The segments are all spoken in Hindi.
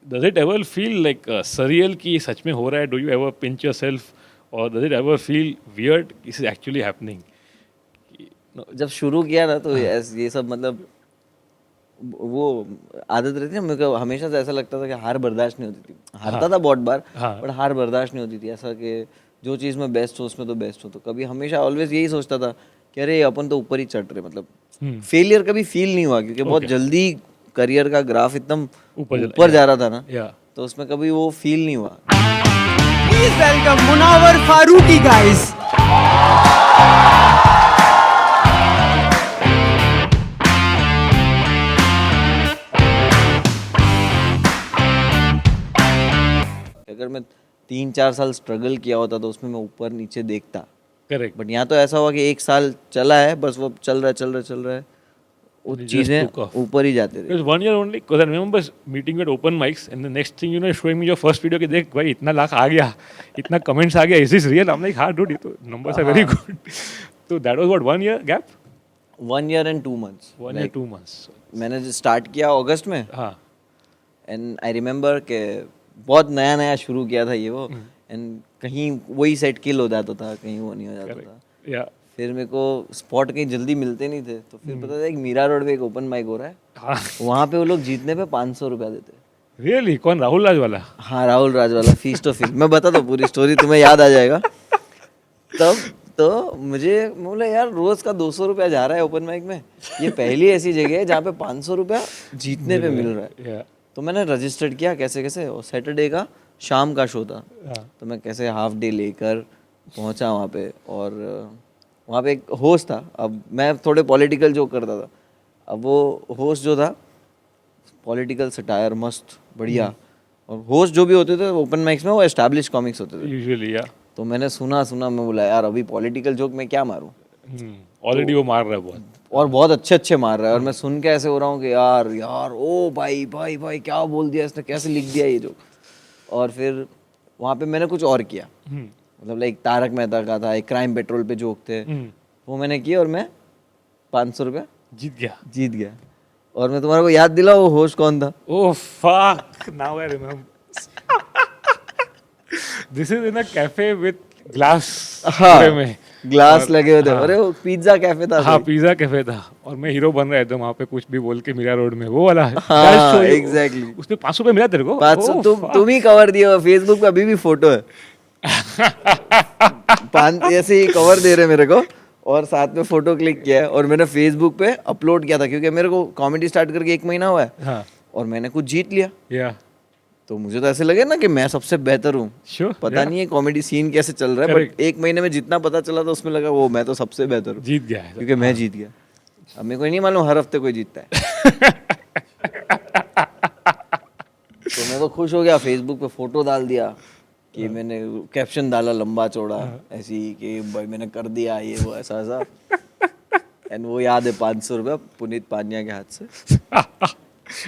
does it ever feel like surreal कि सच में हो रहा है? Do you ever pinch yourself or does it ever feel weird? This is actually happening. जब शुरू किया ना तो ये सब मतलब वो आदत रहती है, मेरे को हमेशा से ऐसा लगता था कि हार बर्दाश्त नहीं होती थी। हारता था बहुत बार, बट हार बर्दाश्त नहीं होती थी। ऐसा कि जो चीज़ में बेस्ट हो उसमें तो बेस्ट हो। तो कभी हमेशा ऑलवेज यही सोचता था कि अरे अपन तो ऊपर ही चढ़ रहे, मतलब फेलियर कभी फील नहीं हुआ क्योंकि बहुत जल्दी करियर का ग्राफ एकदम ऊपर जा रहा था ना, Yeah. तो उसमें कभी वो फील नहीं हुआ। Please welcome Munawar Farooqi, guys. अगर मैं 3-4 साल स्ट्रगल किया होता तो उसमें मैं ऊपर नीचे देखता, Correct. बट यहाँ तो ऐसा हुआ कि 1 साल चला है, बस वो चल रहा है, वो It just चीज़ें took off. ऊपर ही जाते It रहे। was 1 year only because I remember meeting you at open mics and the next thing you know showing me your first video कि देख भाई इतना लाख आ गया, इतना comments आ गया, is this real? I'm like हाँ dude, ये तो numbers are very good. So that was what 1 year gap? 1 year and 2 months। 1 year 2 months. मैंने स्टार्ट किया अगस्त में, हाँ. एंड आई रिमेम्बर कि बहुत नया नया शुरू किया था ये वो, एंड कहीं वही सेट किल हो जाता था, कहीं वो नहीं हो जाता था। Yeah. फिर मेरे को स्पॉट कहीं जल्दी मिलते नहीं थे, तो फिर पता था एक मीरा रोड पे एक ओपन माइक हो रहा है, हाँ. वहाँ पे वो लोग जीतने पे 500 रुपया देते। Really? कौन राहुल राज वाला? हाँ, राहुल राज वाला फीस्ट ऑफ फिल्म। मैं बता दो पूरी स्टोरी, तुम्हें याद आ जाएगा। तब तो मुझे बोला यार रोज का 200 रुपया जा रहा है ओपन माइक में, ये पहली ऐसी जगह है जहाँ पे 500 रुपया जीतने पे मिल रहा है। Yeah. तो मैंने रजिस्टर्ड किया कैसे कैसे, और सैटरडे का शाम का शो था, हाँ. तो मैं कैसे हाफ डे लेकर पहुंचा वहाँ पे, और वहाँ पे एक होस्ट था। अब मैं थोड़े पॉलिटिकल जोक करता था, अब वो होस्ट जो था पॉलिटिकल सटायर मस्त बढ़िया, और होस्ट जो भी होते थे ओपन माइक्स में वो एस्टैब्लिश कॉमिक्स होते थे। Usually yeah. तो मैंने सुना मैं बोला यार अभी पॉलिटिकल जोक में क्या मारूं, Already वो मार रहा है बहुत. और बहुत अच्छे मार रहा है, और मैं सुन के ऐसे हो रहा हूँ कि यार ओ भाई क्या बोल दिया इसने, कैसे लिख दिया ये जोक। और फिर वहाँ पे मैंने कुछ और किया, मतलब लाइक तारक मेहता का था, एक क्राइम पेट्रोल पे जोक थे, वो मैंने किए और मैं 500 रुपया जीत गया. और मैं तुम्हारे को याद दिला वो होस्ट कौन था? Oh fuck! Now I remember. This is in a cafe with glass. पूरे में. ग्लास लगे हुए थे, अरे वो पिज्जा कैफे था। हाँ पिज्जा कैफे था, और मैं हीरो बन रहा था वहाँ पे कुछ भी बोल के मीरा रोड में, वो वाला है। हाँ एग्जैक्टली। उसमें 500 रुपये मिला तेरे को? 500 तुम ही कवर दिया, फेसबुक पे अभी भी फोटो है। ऐसे ही कवर दे रहे मेरे को, और साथ में फोटो क्लिक किया है, और मैंने फेसबुक पे अपलोड किया था क्योंकि मेरे को कॉमेडी स्टार्ट करके 1 महीना हुआ है। हाँ. और मैंने कुछ जीत लिया, Yeah. तो मुझे तो ऐसे लगे ना कि मैं सबसे बेहतर हूँ। Sure. पता नहीं है कॉमेडी सीन कैसे चल रहा है, बट 1 महीने में जितना पता चला था उसमें लगा वो मैं तो सबसे बेहतर हूँ, जीत गया है. क्योंकि मैं जीत गया। अब मेरे को नहीं मालूम हर हफ्ते कोई जीतता है। तो मैं तो खुश हो गया, फेसबुक पे फोटो डाल दिया कि मैंने कैप्शन डाला लंबा चौड़ा ऐसी कि भाई मैंने कर दिया ये वो ऐसा एंड वो याद है 500 रुपया पुनीत पानिया के हाथ से।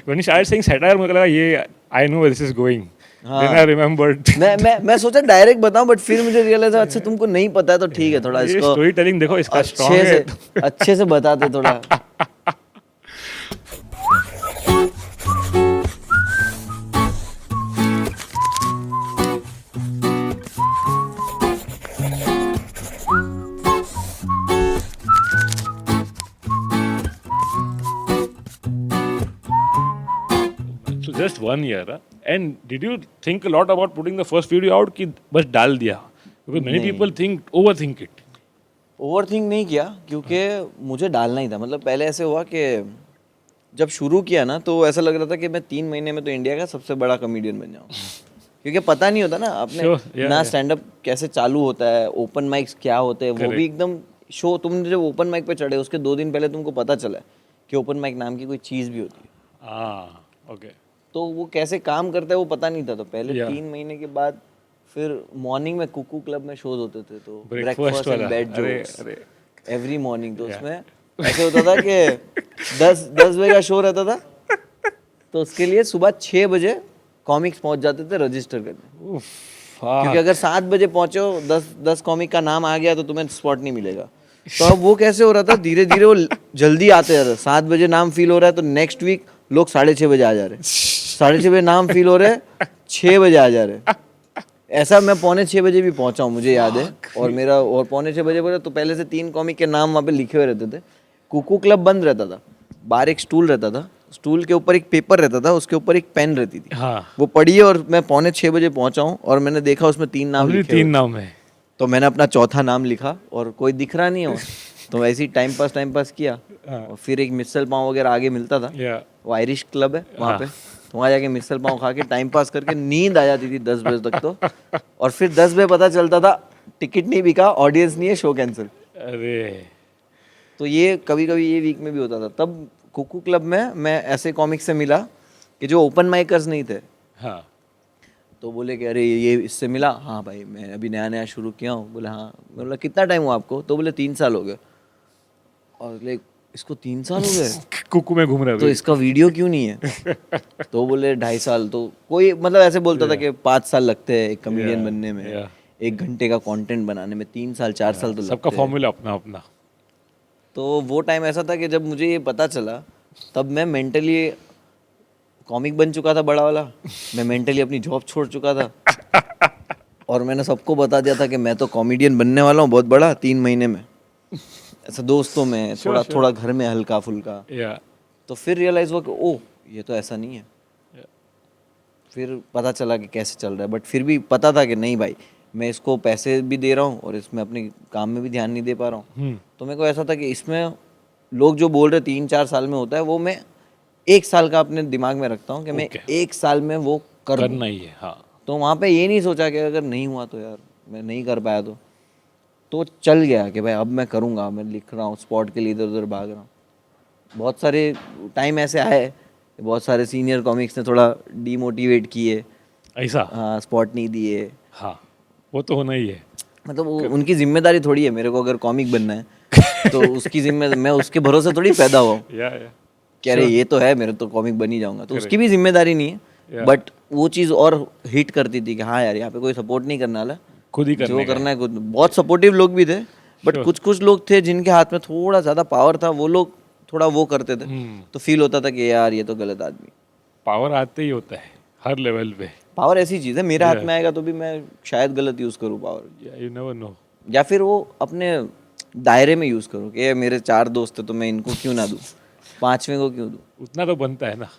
When you started saying satire, मुझे लगा ये I know where this is going. Then I remembered. मैं सोचा डायरेक्ट बताऊं, बट फिर मुझे रियलाइज अच्छा तुमको नहीं पता है तो ठीक है, थोड़ा ये इसको स्टोरी टेलिंग देखो इसका स्ट्रॉन्ग है. अच्छे से बताते थोड़ा। So just 1 year, huh? And did you think a lot about putting the first video out कि बस डाल दिया? Because many people overthink it. Overthink नहीं किया क्योंकि मुझे डालना ही था। मतलब पहले ऐसे हुआ कि जब शुरू किया ना तो ऐसा लग रहा था कि मैं 3 महीने में तो इंडिया का सबसे बड़ा कॉमेडियन बन जाऊँ, क्योंकि पता नहीं होता ना आपने ना स्टैंड अप कैसे चालू होता है, ओपन माइक्स क्या होते हैं, वो भी एकदम शो। तुम जब ओपन माइक पे चढ़े उसके 2 दिन पहले तुमको पता चला कि ओपन माइक नाम की कोई चीज़ भी होती है। Okay. तो वो कैसे काम करता है वो पता नहीं था। तो पहले 3 महीने के बाद फिर मॉर्निंग में कुकू क्लब में शोज होते थे, तो breakfast and bed jokes every morning. तो उसमें ऐसे होता था कि 10 बजे का शो रहता था, तो उसके लिए सुबह 6 बजे कॉमिक्स पहुंच जाते थे रजिस्टर करने, क्योंकि अगर 7 बजे पहुंचे हो 10 कॉमिक का नाम आ गया तो तुम्हें स्पॉट नहीं मिलेगा। तो अब वो कैसे हो रहा था, धीरे धीरे वो जल्दी आते जा रहे। 7 बजे नाम फील हो रहा है तो नेक्स्ट वीक लोग 6:30 बजे आ जा रहे हैं। 6:30 बजे नाम फील हो रहे हैं, 6 बजे आ जा रहे। ऐसा मैं 5:45 भी पहुंचा हूँ, मुझे याद है। और मेरा और 5:45 बजे बोले तो पहले से 3 कॉमिक के नाम वहाँ पे लिखे हुए रहते थे। कुकू क्लब बंद रहता था, बाहर एक स्टूल रहता था, स्टूल के ऊपर एक पेपर रहता था, उसके ऊपर एक पेन रहती थी। हाँ, वो पढ़ी है और मैं 5:45 बजे पहुंचा हूँ और मैंने देखा उसमें 3 नाम only लिखे 3 हुए। नाम है। तो मैंने अपना चौथा नाम लिखा और कोई दिख रहा नहीं हो, तो वैसे ही टाइम पास किया। और फिर एक मिसल पाव वगैरह आगे मिलता था, या वो आयरिश क्लब है वहाँ पे, तो वहाँ जाके मिसल पाव खा के टाइम पास करके नींद आ जाती थी 10 बजे तक तो। और फिर 10 बजे पता चलता था टिकट नहीं बिका, ऑडियंस नहीं है, शो कैंसिल। अरे तो ये कभी कभी ये वीक में भी होता था। तब कुकू क्लब में मैं ऐसे कॉमिक से मिला कि जो ओपन माइकर्स नहीं थे, हाँ, तो बोले कि अरे ये इससे मिला, हाँ भाई मैं अभी नया नया शुरू किया हूँ। बोले हाँ। मैं बोला कितना टाइम हुआ आपको? तो बोले 3 साल हो गए। और लाइक इसको 3 साल हो गए कुकू में घूम रहा तो है। इसका वीडियो क्यों नहीं है? तो बोले 2.5 साल। तो कोई मतलब ऐसे बोलता था कि 5 साल लगते हैं एक कॉमेडियन बनने में, 1 घंटे का कंटेंट बनाने में 3 साल 4 साल तो सबका लगते हैं। फॉर्मूला अपना अपना। तो वो टाइम ऐसा था कि जब मुझे ये पता चला, तब मैं मेंटली कॉमिक बन चुका था बड़ा वाला, मैं मेंटली अपनी जॉब छोड़ चुका था और मैंने सबको बता दिया था कि मैं तो कॉमेडियन बनने वाला हूँ बहुत बड़ा 3 महीने में। ऐसा दोस्तों में थोड़ा घर में हल्का फुल्का। या तो फिर रियलाइज हुआ कि ओह ये तो ऐसा नहीं है। फिर पता चला कि कैसे चल रहा है, बट फिर भी पता था कि नहीं भाई मैं इसको पैसे भी दे रहा हूँ और इसमें अपने काम में भी ध्यान नहीं दे पा रहा हूँ। तो मेरे को ऐसा था कि इसमें लोग जो बोल रहे 3-4 साल में होता है, वो मैं 1 साल का अपने दिमाग में रखता हूँ कि मैं 1 साल में वो करना ही है। हाँ, तो वहाँ पे ये नहीं सोचा कि अगर नहीं हुआ तो यार मैं नहीं कर पाया तो चल गया कि भाई अब मैं करूँगा, मैं लिख रहा हूँ, स्पॉट के लिए इधर उधर भाग रहा हूँ। बहुत सारे टाइम ऐसे आए, बहुत सारे सीनियर कॉमिक्स ने थोड़ा डीमोटिवेट किए, ऐसा। हाँ स्पॉट नहीं दिए। हाँ, वो तो होना ही है। मतलब वो उनकी जिम्मेदारी थोड़ी है, मेरे को अगर कॉमिक बनना है तो उसकी जिम्मेदारी, मैं उसके भरोसे थोड़ी पैदा हुआ हूँ या कि अरे ये तो है मेरे तो कॉमिक बन ही जाऊंगा, तो उसकी भी जिम्मेदारी नहीं है। बट वो चीज़ और हिट करती थी कि हाँ यार यहाँ पे कोई सपोर्ट नहीं करने वाला, खुद ही जो करना है खुद। बहुत सपोर्टिव लोग भी थे, बट कुछ लोग थे जिनके हाथ में थोड़ा ज़्यादा पावर था, वो लोग थोड़ा वो करते थे, तो फील होता था कि यार ये तो गलत आदमी। पावर आते ही होता है हर लेवल पे। पावर ऐसी चीज़ है, मेरे हाथ में आएगा तो भी मैं शायद गलत यूज़ करूँ पावर, यू नेवर नो। या फिर वो अपने दायरे में यूज़ करूँ कि ये मेरे 4 दोस्त हैं तो मैं इनको क्यों ना दूँ, 5वें को क्यों दूँ। उतना तो बनता है ना।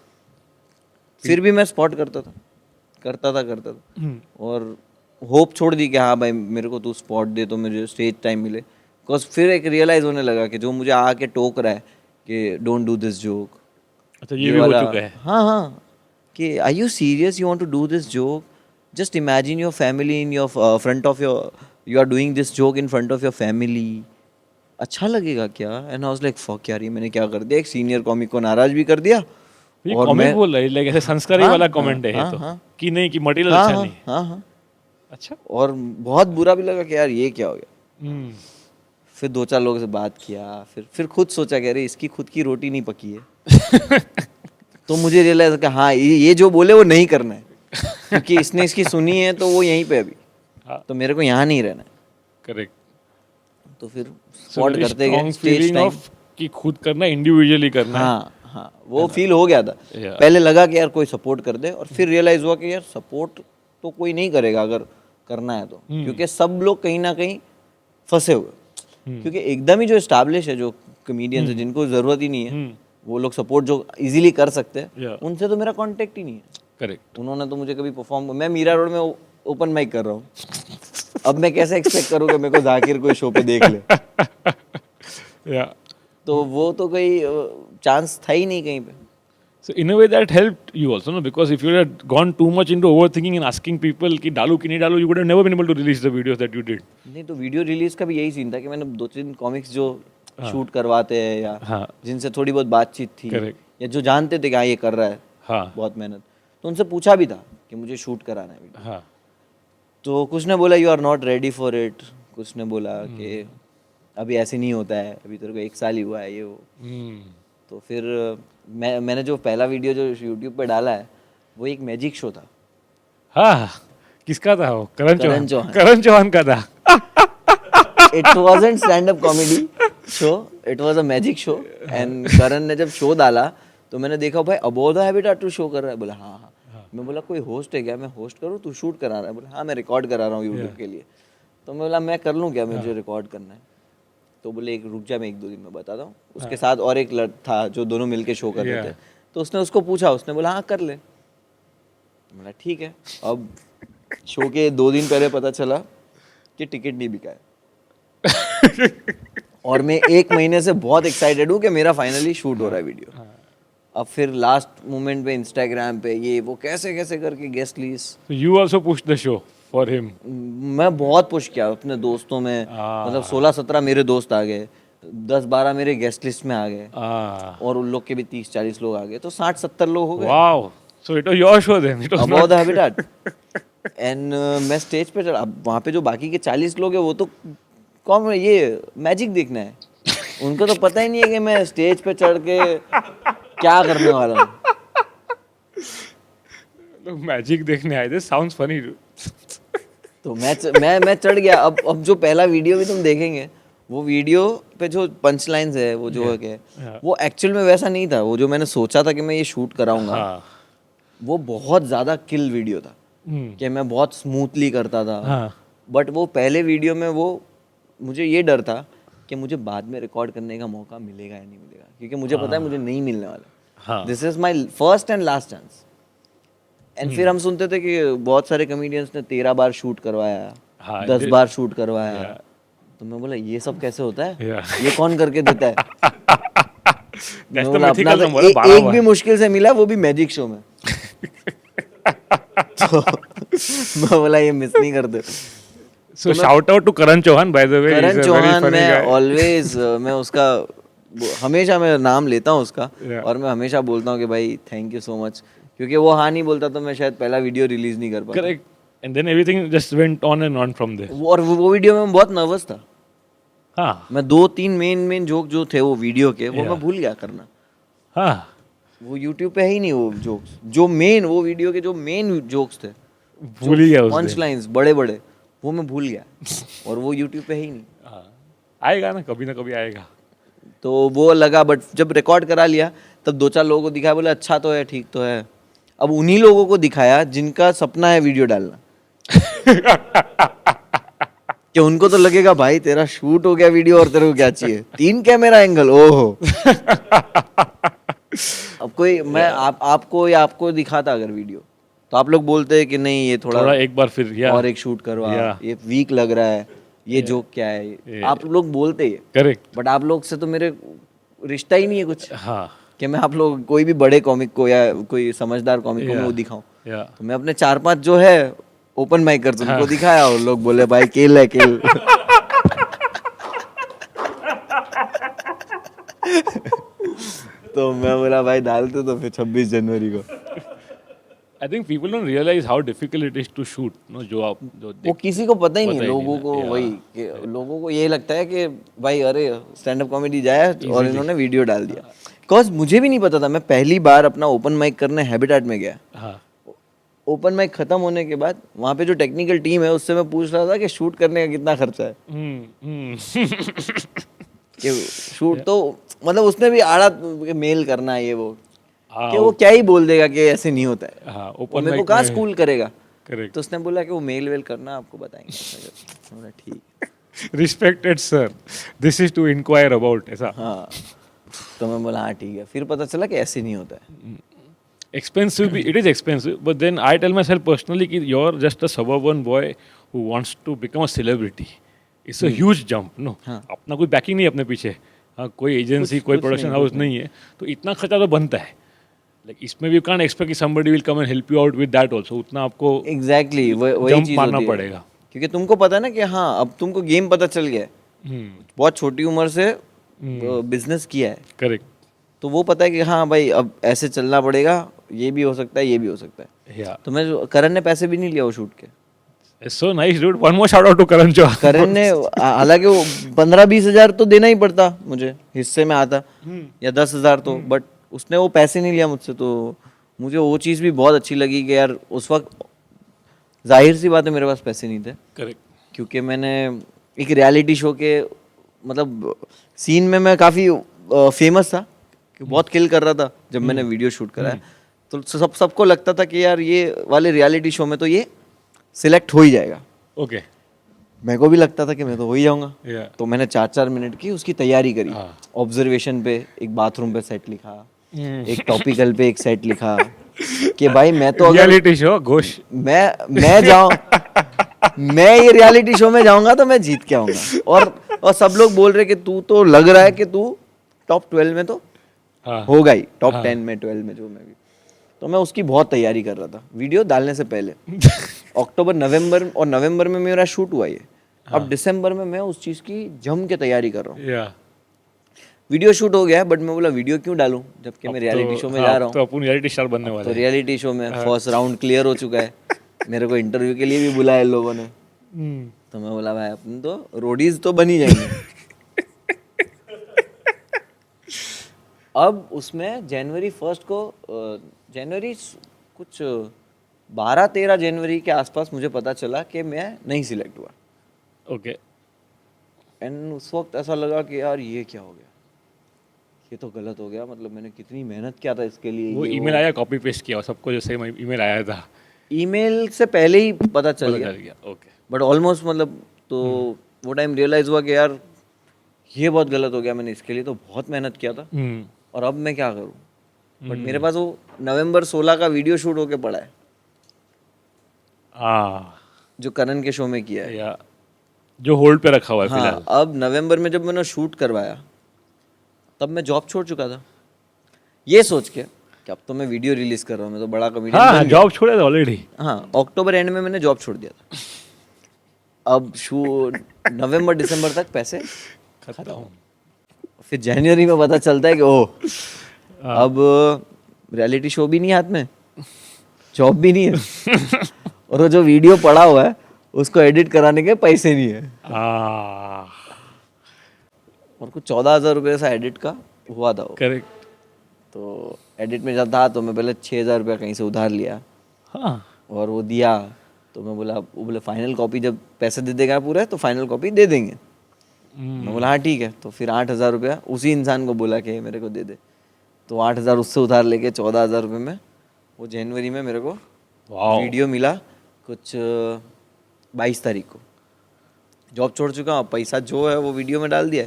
फिर भी मैं स्पॉट करता था और होप छोड़ दी कि हाँ भाई मेरे को तू स्पॉट दे तो मुझे स्टेज टाइम मिले। बिकॉज फिर एक रियलाइज़ होने लगा कि जो मुझे आके टोक रहा है कि डोंट डू दिस जोक, अच्छा ये भी हो चुका है। हाँ कि are you serious, you want to do this joke, just imagine your family in your front of your, you are doing this joke in front of your family, अच्छा लगेगा क्या? And I was like fuck यार ये मैंने क्या कर दिया, एक सीनियर कॉमिक को नाराज भी कर दिया। ये कमेंट बोल रहा है लाइक ऐसे संस्कारी वाला कमेंट है ये तो, कि नहीं कि मटेरियल अच्छा नहीं। हाँ अच्छा। और बहुत बुरा भी लगा कि यार ये क्या हो गया। फिर 2-4 लोगों से बात किया, फिर खुद सोचा कि अरे इसकी खुद की रोटी नहीं पकी है तो मुझे रियलाइज कि हाँ ये जो बोले वो नहीं करना है, क्योंकि इसने इसकी सुनी है तो वो यहीं पे अभी, तो मेरे को यहाँ नहीं रहना है। करेक्ट। तो फिर स्पॉट करते गए, स्टेज टाइम कि खुद करना, इंडिविजुअली करना है। हाँ वो फील हो गया था। पहले लगा कि यार कोई सपोर्ट कर दे, और फिर रियलाइज हुआ कि यार सपोर्ट तो कोई नहीं करेगा अगर करना है तो, क्योंकि सब लोग कहीं ना कहीं फंसे हुए, क्योंकि एकदम ही जो एस्टैब्लिश है, जो कॉमेडियंस है जिनको जरूरत ही नहीं है, वो लोग सपोर्ट जो इजीली कर सकते हैं, उनसे तो मेरा कांटेक्ट ही नहीं है। करेक्ट। उन्होंने तो मुझे कभी परफॉर्म, मैं मीरा रोड में ओपन माइक कर रहा हूँ, अब मैं कैसे एक्सपेक्ट करूँ कि मेरे को जाकिर कोई शो पे देख ले। तो वो तो कोई चांस था ही नहीं कहीं पे। So in a way that helped you also, no? Because if you had gone too much into overthinking and asking people कि डालू कि नहीं डालू, you would have never been able to release the videos that you did. नहीं तो वीडियो रिलीज का भी यही सीन था कि मैंने 2-3 कॉमिक्स जो शूट करवाते हैं या जिनसे थोड़ी बहुत बातचीत थी, या जो जानते थे कि हाँ ये कर रहा है बहुत मेहनत, तो उनसे पूछा भी था कि मुझे शूट कराना है वीडियो। तो कुछ ने बोला you are not ready for it, कुछ ने बोला कि अभी ऐसे नहीं होता है, अभी तेरे को 1 साल ही हुआ है ये वो। तो फिर मैंने जो पहला वीडियो जो यूट्यूब पे डाला है वो एक मैजिक शो था। हाँ, किसका था वो? करण चौहान का था। It wasn't stand up comedy show, it was a magic show। and करण ने जब शो डाला तो मैंने देखा भाई above the Habitat to show कर रहा है, बोला हाँ हाँ। मैं बोला कोई होस्ट है क्या, मैं होस्ट करूँ, तू शूट करा रहा है, बोला हाँ मैं रिकॉर्ड करा रहा हूँ यूट्यूब के लिए। तो मैं बोला मैं कर लूँ क्या, मुझे रिकॉर्ड करना है। तो बोले एक रुक जा, मैं 1-2 दिन में बताता हूँ। उसके साथ और एक था जो दोनों मिलके शो कर रहे थे, तो उसने उसको पूछा, उसने बोला हाँ कर ले। बोला ठीक है। अब शो के 2 दिन पहले पता चला कि टिकट नहीं बिका है और मैं 1 महीने से बहुत एक्साइटेड हूँ कि मेरा फाइनली शूट हो रहा है वीडियो। अब फिर लास्ट मोमेंट पे इंस्टाग्राम पे ये वो कैसे कैसे करके guest list. You also push the show for him? मैं बहुत पुश किया अपने दोस्तों में, मतलब 16-17 मेरे दोस्त आ गए, 10-12 मेरे गेस्ट लिस्ट में आ गए, और उन लोग के भी 30-40 लोग आ गए, तो 60-70 लोग हो गए। Wow, so it was your show then, it was about the Habitat. And मैं स्टेज पे चढ़ा, अब वहाँ पे जो बाकी के 40 लोग हैं वो तो कौन, ये मैजिक देखना है, उनको तो पता ही नहीं है कि मैं स्टेज पे चढ़ के क्या करने वाला हूँ। मैजिक देखने आए थे, साउंड्स फनी। तो मैं चढ़ गया। अब जो पहला वीडियो भी तुम देखेंगे, वो वीडियो पे जो पंच लाइन्स है, वो जो है वो एक्चुअल में वैसा नहीं था। वो जो मैंने सोचा था कि मैं ये शूट कराऊंगा, वो बहुत ज्यादा किल वीडियो था कि मैं बहुत स्मूथली करता था। बट वो पहले वीडियो में वो मुझे ये डर था कि मुझे बाद में रिकॉर्ड करने का मौका मिलेगा या नहीं मिलेगा, क्योंकि मुझे पता है मुझे नहीं मिलने वाला। This is my first and last chance. And फिर हम सुनते थे कि बहुत सारे कॉमेडियंस ने 13 बार शूट करवाया, 10 बार शूट करवाया। तो मैं बोला ये सब कैसे होता है, ये कौन करके देता है? मैं बोला अपना तो एक भी मुश्किल से मिला, वो भी मैजिक शो में। तो मैं बोला ये मिस नहीं करते। So shout out to Karan Chauhan, by the way. Karan Chauhan, मैं always मैं उसका हमेशा मैं नाम लेता हूँ उसका, और मैं हमेशा बोलता हूँ कि भाई थैंक यू सो मच, क्योंकि वो हाँ नहीं बोलता तो मैं शायद पहला वीडियो रिलीज नहीं कर पाता। Correct. And then everything just went on and on from there. और वो वीडियो में मैं बहुत नर्वस था। हाँ। मैं 2-3 मेन जोक जो थे वो वीडियो के, वो मैं भूल गया करना। हाँ। वो यूट्यूब पे है ही नहीं वो जोक्स, जो मेन वो वीडियो के जो मेन जोक्स थे, भूल ही गया उस दिन। पंच लाइन्स बड़े वो मैं भूल गया, और वो यूट्यूब पे है ही नहीं। आएगा ना कभी आएगा। तो वो लगा, बट जब रिकॉर्ड करा लिया तब 2-4 लोगों को दिखाया, बोले अच्छा तो है, ठीक तो है। अब उन्हीं लोगों को दिखाया जिनका सपना है वीडियो डालना। कि उनको तो लगेगा भाई तेरा शूट हो गया वीडियो, और तेरे को क्या चाहिए, 3 कैमरा एंगल, ओहो। अब कोई मैं आपको दिखाता अगर वीडियो, तो आप लोग बोलते हैं कि नहीं ये थोड़ा एक बार फिर और एक शूट करवा, ये वीक लग रहा है, ये जोक क्या है, आप लोग बोलते हैं। करेक्ट। बट आप लोग से तो मेरे रिश्ता ही नहीं है कुछ। हाँ। कि मैं आप लोग कोई भी बड़े कॉमिक को या कोई समझदार कॉमिक को मैं वो दिखाऊं। तो मैं अपने 4-5 जो है ओपन माइकर्स उनको दिखाया, और लोग बोले भाई किल है किल। तो मैं बोला भाई डालते तो फिर 26 जनवरी को। I think people don't realize how difficult it is to shoot. No, वो किसी को पता ही नहीं, लोगों को वही कि लोगों को ये लगता है कि भाई अरे स्टैंड अप कॉमेडी जाया और इन्होंने वीडियो डाल दिया। बिकॉज मुझे भी नहीं पता था, मैं पहली बार अपना ओपन माइक करने हैबिटेट में गया। हाँ। ओपन माइक खत्म होने के बाद वहाँ पे जो टेक्निकल टीम है उससे मैं पूछ रहा था कि शूट करने का कितना खर्चा है। कि शूट तो मतलब उसने भी आड़ा मेल करना है ये वो, कि वो क्या ही बोल देगा कि ऐसे नहीं होता है। हाँ, ओपन मेरे को कहाँ स्कूल करेगा। करेक्ट। तो उसने बोला कि वो मेल वेल करना आपको बताएंगे। ठीक, respected sir, this is to inquire about, ऐसा। हाँ, तो मैं बोला हाँ ठीक है। फिर पता चला कि ऐसे नहीं होता है। Expensive, it is expensive, but then I tell myself personally कि you're just a suburban boy who wants to become a celebrity. It's a huge jump, no? अपना कोई बैकिंग नहीं है अपने पीछे, हाँ, कोई एजेंसी कोई प्रोडक्शन हाउस नहीं है, तो इतना खर्चा तो बनता है। Like इसमें भी you can't expect कि somebody will come and help you out with that also, उतना आपको exactly वही jump चीज मारना होती है। पड़ेगा, क्योंकि तुमको पता है ना कि हाँ अब तुमको गेम पता चल गया है, बहुत छोटी उम्र से बिजनेस किया है। करेक्ट। तो वो पता है कि हाँ भाई अब ऐसे चलना पड़ेगा, ये भी हो सकता है, ये भी हो सकता है। Yeah. तो मैं करण ने पैसे भी नहीं लिया वो शूट के। It's so nice, dude. One more shout out to Karan Chauhan. करण ने हालांकि वो 15-20 हज़ार तो देना ही पड़ता मुझे, हिस्से में आता, या 10 हज़ार तो, बट उसने वो पैसे नहीं लिया मुझसे। तो मुझे वो चीज़ भी बहुत अच्छी लगी कि यार उस वक्त जाहिर सी बात है मेरे पास पैसे नहीं थे। करेक्ट। क्योंकि मैंने एक रियलिटी शो के मतलब सीन में मैं काफ़ी फेमस था, कि बहुत किल कर रहा था। जब मैंने वीडियो शूट करा तो सबको लगता था कि यार ये वाले रियलिटी शो में तो ये सिलेक्ट हो ही जाएगा। ओके। मेरे को भी लगता था कि मैं तो हो ही जाऊंगा। Yeah. तो मैंने 4-4 मिनट की उसकी तैयारी करी। ऑब्जर्वेशन पे एक बाथरूम पे सेट लिखा, एक टॉपिकल पे एक सेट लिखा कि भाई मैं तो अगर रियलिटी शो घोष मैं जाऊं मैं ये रियलिटी शो में जाऊंगा तो मैं जीत के आऊंगा। और सब लोग बोल रहे कि तू तो लग रहा है कि तू टॉप 12 में तो होगा ही, टॉप 10 में 12 में जो मैं भी। तो मैं उसकी बहुत तैयारी कर रहा था वीडियो डालने से पहले। अक्टूबर नवंबर में मेरा शूट हुआ ये। अब दिसंबर में मैं उस चीज़ की जम के तैयारी कर रहा हूँ। वीडियो शूट हो गया है बट मैं बोला वीडियो क्यों डालूं जबकि मैं रियलिटी शो में जा रहा हूँ। तो अपन रियलिटी स्टार बनने वाले तो रियलिटी शो में फर्स्ट राउंड क्लियर हो चुका है। मेरे को इंटरव्यू के लिए भी बुलाया इन लोगों ने। तो मैं बोला भाई अपन तो रोडीज तो बन ही जाएंगे। अब उसमें जनवरी 1 को जनवरी कुछ 12-13 जनवरी के आसपास मुझे पता चला कि मैं नहीं सिलेक्ट हुआ। ओके। एंड उस वक्त ऐसा लगा कि यार ये क्या हो गया, ये तो गलत हो गया। मतलब मैंने कितनी मेहनत किया था इसके लिए। वो ईमेल आया, कॉपी पेस्ट किया सबको जो सेम ईमेल आया था? ईमेल से पहले ही पता चल गया। ओके। बट ऑलमोस्ट मतलब तो वो टाइम रियलाइज हुआ कि यार ये बहुत गलत हो गया, मैंने इसके लिए तो बहुत मेहनत किया था और अब मैं क्या करूं। बट मेरे पास वो नवंबर 16 का वीडियो शूट होके पड़ा है जो करण के शो में किया है, जो होल्ड पे रखा हुआ है फिलहाल। हाँ, अब नवंबर में जब मैंने शूट करवाया तब मैं जॉब छोड़ चुका था, ये सोच के कि अब तो मैं वीडियो रिलीज कर रहा हूँ, मैं तो बड़ा कॉमेडियन। हाँ, जॉब छोड़ा था ऑलरेडी। हाँ, अक्टूबर एंड में मैंने जॉब छोड़ दिया था। अब नवंबर दिसंबर तक पैसे खत्म। फिर जनवरी में पता चलता है कि ओह अब रियलिटी शो भी नहीं हाथ में, जॉब भी नहीं है और वो जो वीडियो पड़ा हुआ है उसको एडिट कराने के पैसे नहीं है। और कुछ 14,000 रुपये सा एडिट का हुआ था वो। करेक्ट। तो एडिट में जब था तो मैं पहले 6,000 रुपया कहीं से उधार लिया। हाँ। और वो दिया तो मैं बोला, वो बोले फाइनल कॉपी जब पैसे दे देगा पूरा तो फाइनल कॉपी दे देंगे। मैं बोला हाँ ठीक है। तो फिर 8,000 रुपया उसी इंसान को बोला कि मेरे को दे दे। तो 8,000 उससे उधार लेके 14,000 रुपये में वो जनवरी में मेरे को वीडियो मिला कुछ 22 तारीख को। जॉब छोड़ चुका हूँ, पैसा जो है वो वीडियो में डाल दिया।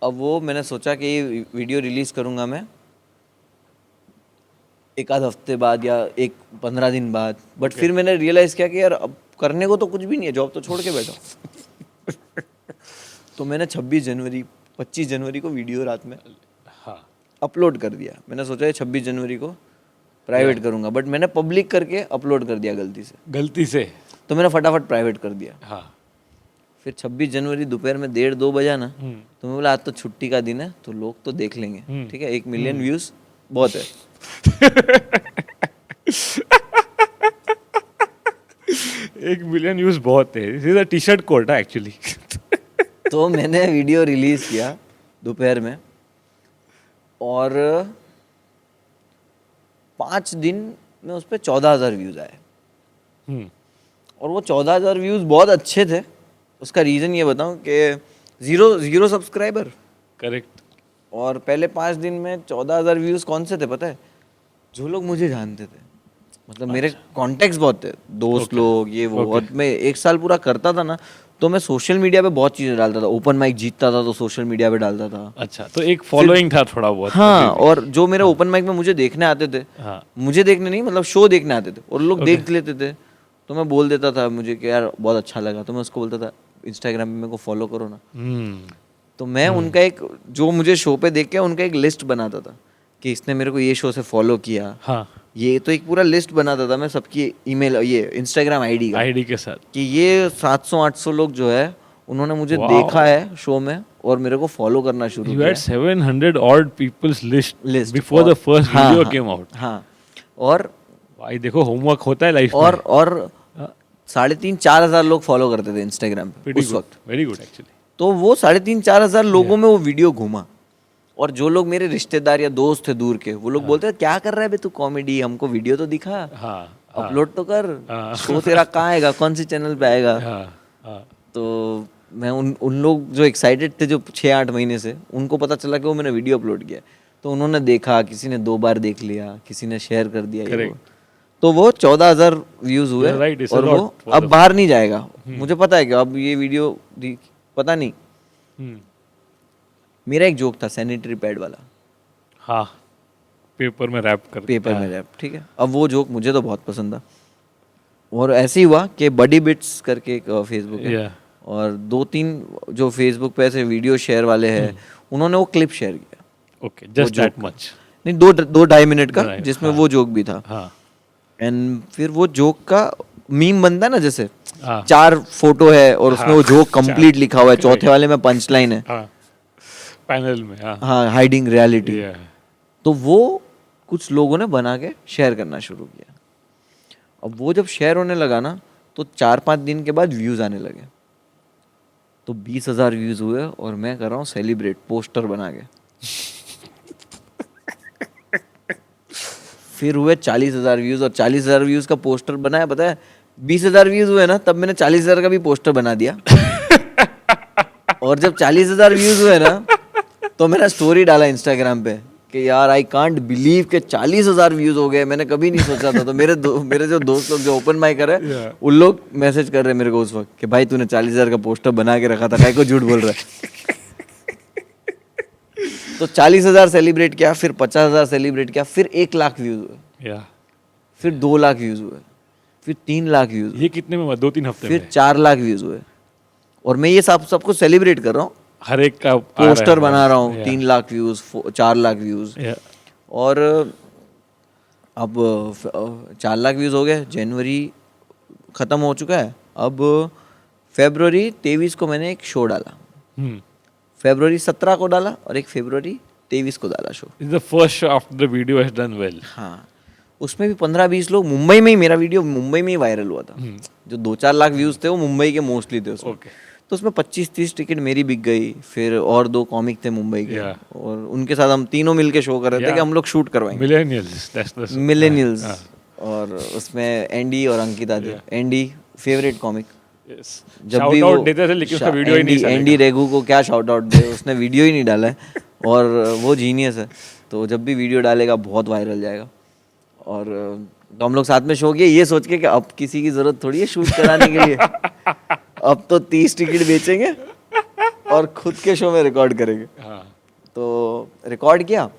अब वो मैंने सोचा कि ये वीडियो रिलीज़ करूँगा मैं एक आध हफ्ते बाद या 15 दिन बाद। बट फिर मैंने रियलाइज़ किया कि यार अब करने को तो कुछ भी नहीं है, जॉब तो छोड़ के बैठा। तो मैंने 25 जनवरी को वीडियो रात में अपलोड कर दिया। मैंने सोचा 26 जनवरी को प्राइवेट करूँगा बट मैंने पब्लिक करके अपलोड कर दिया गलती से। तो मैंने फटाफट प्राइवेट कर दिया। फिर 26 जनवरी दोपहर में 1:30-2 बजा ना, तो मैं बोला आज तो छुट्टी का दिन है तो लोग तो देख लेंगे, ठीक है 1 मिलियन व्यूज बहुत है। 1 मिलियन व्यूज बहुत है। This is a T-shirt quote actually. तो मैंने वीडियो रिलीज किया दोपहर में और 5 दिन में उस पर 14,000 व्यूज आए। और वो 14,000 व्यूज बहुत अच्छे थे। उसका रीज़न ये बताऊं कि जीरो सब्सक्राइबर। करेक्ट। और पहले 5 दिन में 14,000 व्यूज़ कौन से थे पता है? जो लोग मुझे जानते थे, मतलब मेरे कॉन्टेक्ट्स बहुत थे, दोस्त लोग ये वो। और मैं 1 साल पूरा करता था ना तो मैं सोशल मीडिया पे बहुत चीज़ें डालता था। ओपन माइक जीतता था तो सोशल मीडिया पे डालता था। अच्छा, तो एक फॉलोइंग था थोड़ा बहुत। हाँ, और जो मेरे ओपन माइक में मुझे देखने आते थे, मुझे देखने नहीं मतलब शो देखने आते थे और लोग देख लेते थे तो मैं बोल देता था मुझे कि यार बहुत अच्छा लगा, तो मैं उसको बोलता था इंस्टाग्राम पे मेरे को फॉलो करो ना। तो मैं उनका एक जो मुझे शो पे देख के उनका एक लिस्ट बनाता था कि इसने मेरे को ये शो से फॉलो किया। हाँ। ये तो एक पूरा लिस्ट बनाता था मैं सबकी ईमेल ये इंस्टाग्राम आईडी के साथ कि ये 700-800 लोग जो है उन्होंने मुझे देखा है शो में और मेरे को फॉलो करना शुरू किया। You had 700 odd people's list before the first video came out. हाँ, और भाई देखो होमवर्क होता है लाइफ में। और 3,500-4 हज़ार लोग फॉलो करते थे इंस्टाग्राम पे उस वक्त। Very good actually. तो वो 3,500-4 हज़ार लोगों में वो वीडियो घूमा। और जो लोग मेरे रिश्तेदार या दोस्त थे दूर के, वो लोग बोलते क्या कर रहा है बे तू कॉमेडी, हमको वीडियो तो दिखा, अपलोड तो कर, शो तेरा कहाँ आएगा, कौन सी चैनल पे आएगा। तो मैं उन लोग जो एक्साइटेड थे जो 6-8 महीने से, उनको पता चला कि वो मैंने वीडियो अपलोड किया। तो उन्होंने देखा, किसी ने 2 बार देख लिया, किसी ने शेयर कर दिया ये वो। तो वो 14,000 व्यूज हुए और वो अब बाहर नहीं जाएगा। मुझे पता है कि अब ये वीडियो पता नहीं। मेरा एक जोक था सैनिटरी पैड वाला, हाँ, पेपर में रैप कर, पेपर में रैप, ठीक है। अब वो जोक मुझे तो बहुत पसंद था और ऐसे ही हुआ कि बडी बिट्स करके एक फेसबुक है और 2-3 जो फेसबुक पे ऐसे वीडियो शेयर वाले हैं, उन्होंने वो क्लिप शेयर किया। ओके, जस्ट दैट मच, नहीं 2-2.5 मिनट का, जिसमें वो जोक भी था। हाँ। एंड फिर वो जोक का मीम बनता है ना, जैसे 4 फोटो है और उसमें वो जोक कंप्लीट लिखा हुआ है, चौथे वाले में पंच लाइन है, पैनल में, हाँ, हाइडिंग रियलिटी। तो वो कुछ लोगों ने बना के शेयर करना शुरू किया। अब वो जब शेयर होने लगा ना, तो 4-5 दिन के बाद व्यूज आने लगे। तो 20,000 व्यूज हुए और मैं कर रहा हूँ सेलिब्रेट पोस्टर बना के। फिर हुए 40,000 व्यूज और 40,000 व्यूज का पोस्टर बनाया। पता है 20,000 व्यूज हुए ना, तब मैंने 40,000 का भी पोस्टर बना दिया। और जब 40,000 व्यूज हुए ना, तो मैंने स्टोरी डाला इंस्टाग्राम पे कि यार आई कांट बिलीव के 40,000 व्यूज हो गए, मैंने कभी नहीं सोचा था। तो मेरे जो दोस्त लोग जो ओपन माइकर है, उन लोग मैसेज कर रहे हैं मेरे को उस वक्त कि भाई तूने 40,000 का पोस्टर बना के रखा था, काहे को झूठ बोल रहा है। तो 40,000 सेलिब्रेट किया, फिर 50,000 सेलिब्रेट किया, फिर 1 लाख व्यूज हुए, फिर 2 लाख व्यूज हुए, फिर 3 लाख व्यूज। ये कितने में हुआ? 2-3 हफ्ते फिर 4 लाख व्यूज हुए। और मैं ये सब कुछ सेलिब्रेट कर रहा हूँ, हर एक का पोस्टर बना रहा हूँ, 3 लाख व्यूज, 4 लाख व्यूज। और अब 4 लाख व्यूज हो गए, जनवरी खत्म हो चुका है। अब फरवरी 23 को मैंने एक शो डाला, फरवरी 17 को डाला और एक फरवरी 23 को डाला show. It's the first show after the video has done well. हाँ, उसमें भी 15-20 लोग मुंबई में ही, मेरा वीडियो मुंबई में ही वायरल हुआ था। जो 2-4 लाख व्यूज थे वो मुंबई के मोस्टली थे उसमें। तो उसमें 25-30 टिकट मेरी बिक गई। फिर और 2 कॉमिक थे मुंबई के, और उनके साथ हम तीनों मिलके शो कर रहे थे कि हम लोग शूट करवाएंगे। मिलेनियल्स। और उसमें एंडी और अंकिता थे। एंडी फेवरेट कॉमिक, जब भी वो देते थे, लेकिन उसका वीडियो ही नहीं चलेगा। एंडी रेगू को क्या शाउट आउट दे, उसने वीडियो ही नहीं डाला है और वो जीनियस है। तो जब भी वीडियो डालेगा बहुत वायरल जाएगा। और तो हम लोग साथ में शो किए ये सोच के कि अब किसी की जरूरत थोड़ी है शूट कराने के लिए, अब तो 30 टिकट बेचेंगे और खुद के शो में रिकॉर्ड करेंगे। तो रिकॉर्ड किया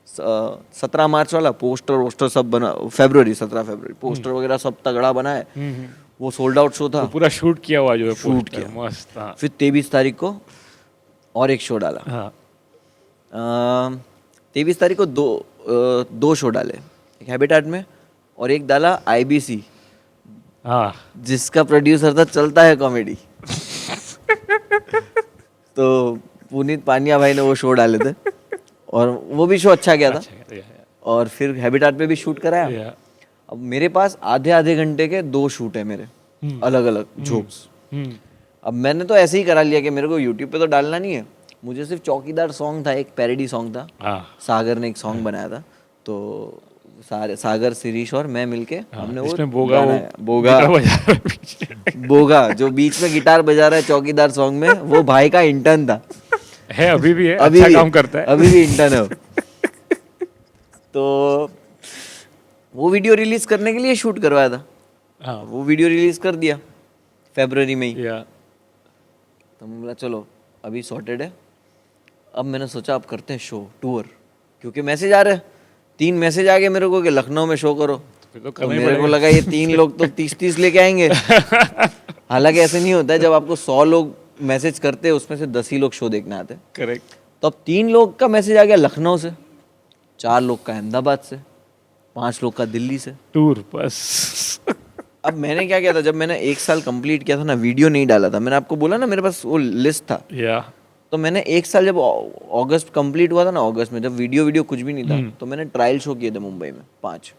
17 मार्च वाला, पोस्टर सब बना, 17 फरवरी पोस्टर वगैरह सब तगड़ा बना है। वो सोल्ड आउट शो था, तो पूरा शूट किया हुआ जो है, शूट किया मस्त। फिर 23 तारीख को और एक शो डाला। 23 तारीख को दो शो डाले, एक हैबिटेट में और एक डाला IBC, जिसका प्रोड्यूसर था चलता है कॉमेडी। तो पुनीत पानिया भाई ने वो शो डाले थे और वो भी शो अच्छा गया था। और फिर हैबिटेट पे भी शूट कराया। अब मेरे पास आधे घंटे के 2 शूट है मेरे, अलग अलग जोक्स। अब मैंने तो ऐसे ही करा लिया कि मेरे को यूट्यूब पे तो डालना नहीं है, मुझे सिर्फ चौकीदार सॉन्ग था, एक पैरोडी सॉन्ग था। सागर ने एक सॉन्ग बनाया था, तो सागर, शिरीष और मैं मिलके हमने वो बोगा जो बीच में गिटार बजा रहा है चौकीदार सॉन्ग में, वो भाई का इंटर्न था, है अभी भी है, अभी अच्छा भी काम करता है, अभी भी इंटर्न है। तो वो वीडियो रिलीज करने के लिए शूट करवाया था। वो वीडियो रिलीज कर दिया फरवरी में ही। तो मैं बोला चलो अभी सॉर्टेड है। अब मैंने सोचा अब करते हैं शो टूर, क्योंकि मैसेज आ रहे हैं, 3 मैसेज आ गए मेरे को कि लखनऊ में शो करो। तो मेरे को लगा ये 3 लोग तो 30-30 लेके आएंगे। हालांकि ऐसे नहीं होता है, जब आपको 100 लोग मैसेज करते हैं उसमें से 10 ही लोग शो देखने आते हैं। करेक्ट। तो अब 3 लोग का मैसेज आ गया लखनऊ से, 4 लोग का अहमदाबाद से, 5 लोग का दिल्ली से टूर बस। अब मैंने क्या किया था, जब मैंने 1 साल कंप्लीट किया था ना, वीडियो नहीं डाला था, मैंने आपको बोला ना मेरे पास वो लिस्ट था। तो मैंने 1 साल जब अगस्त कंप्लीट हुआ था ना, अगस्त में जब वीडियो कुछ भी नहीं था, तो मैंने ट्रायल शो किए थे मुंबई में 5।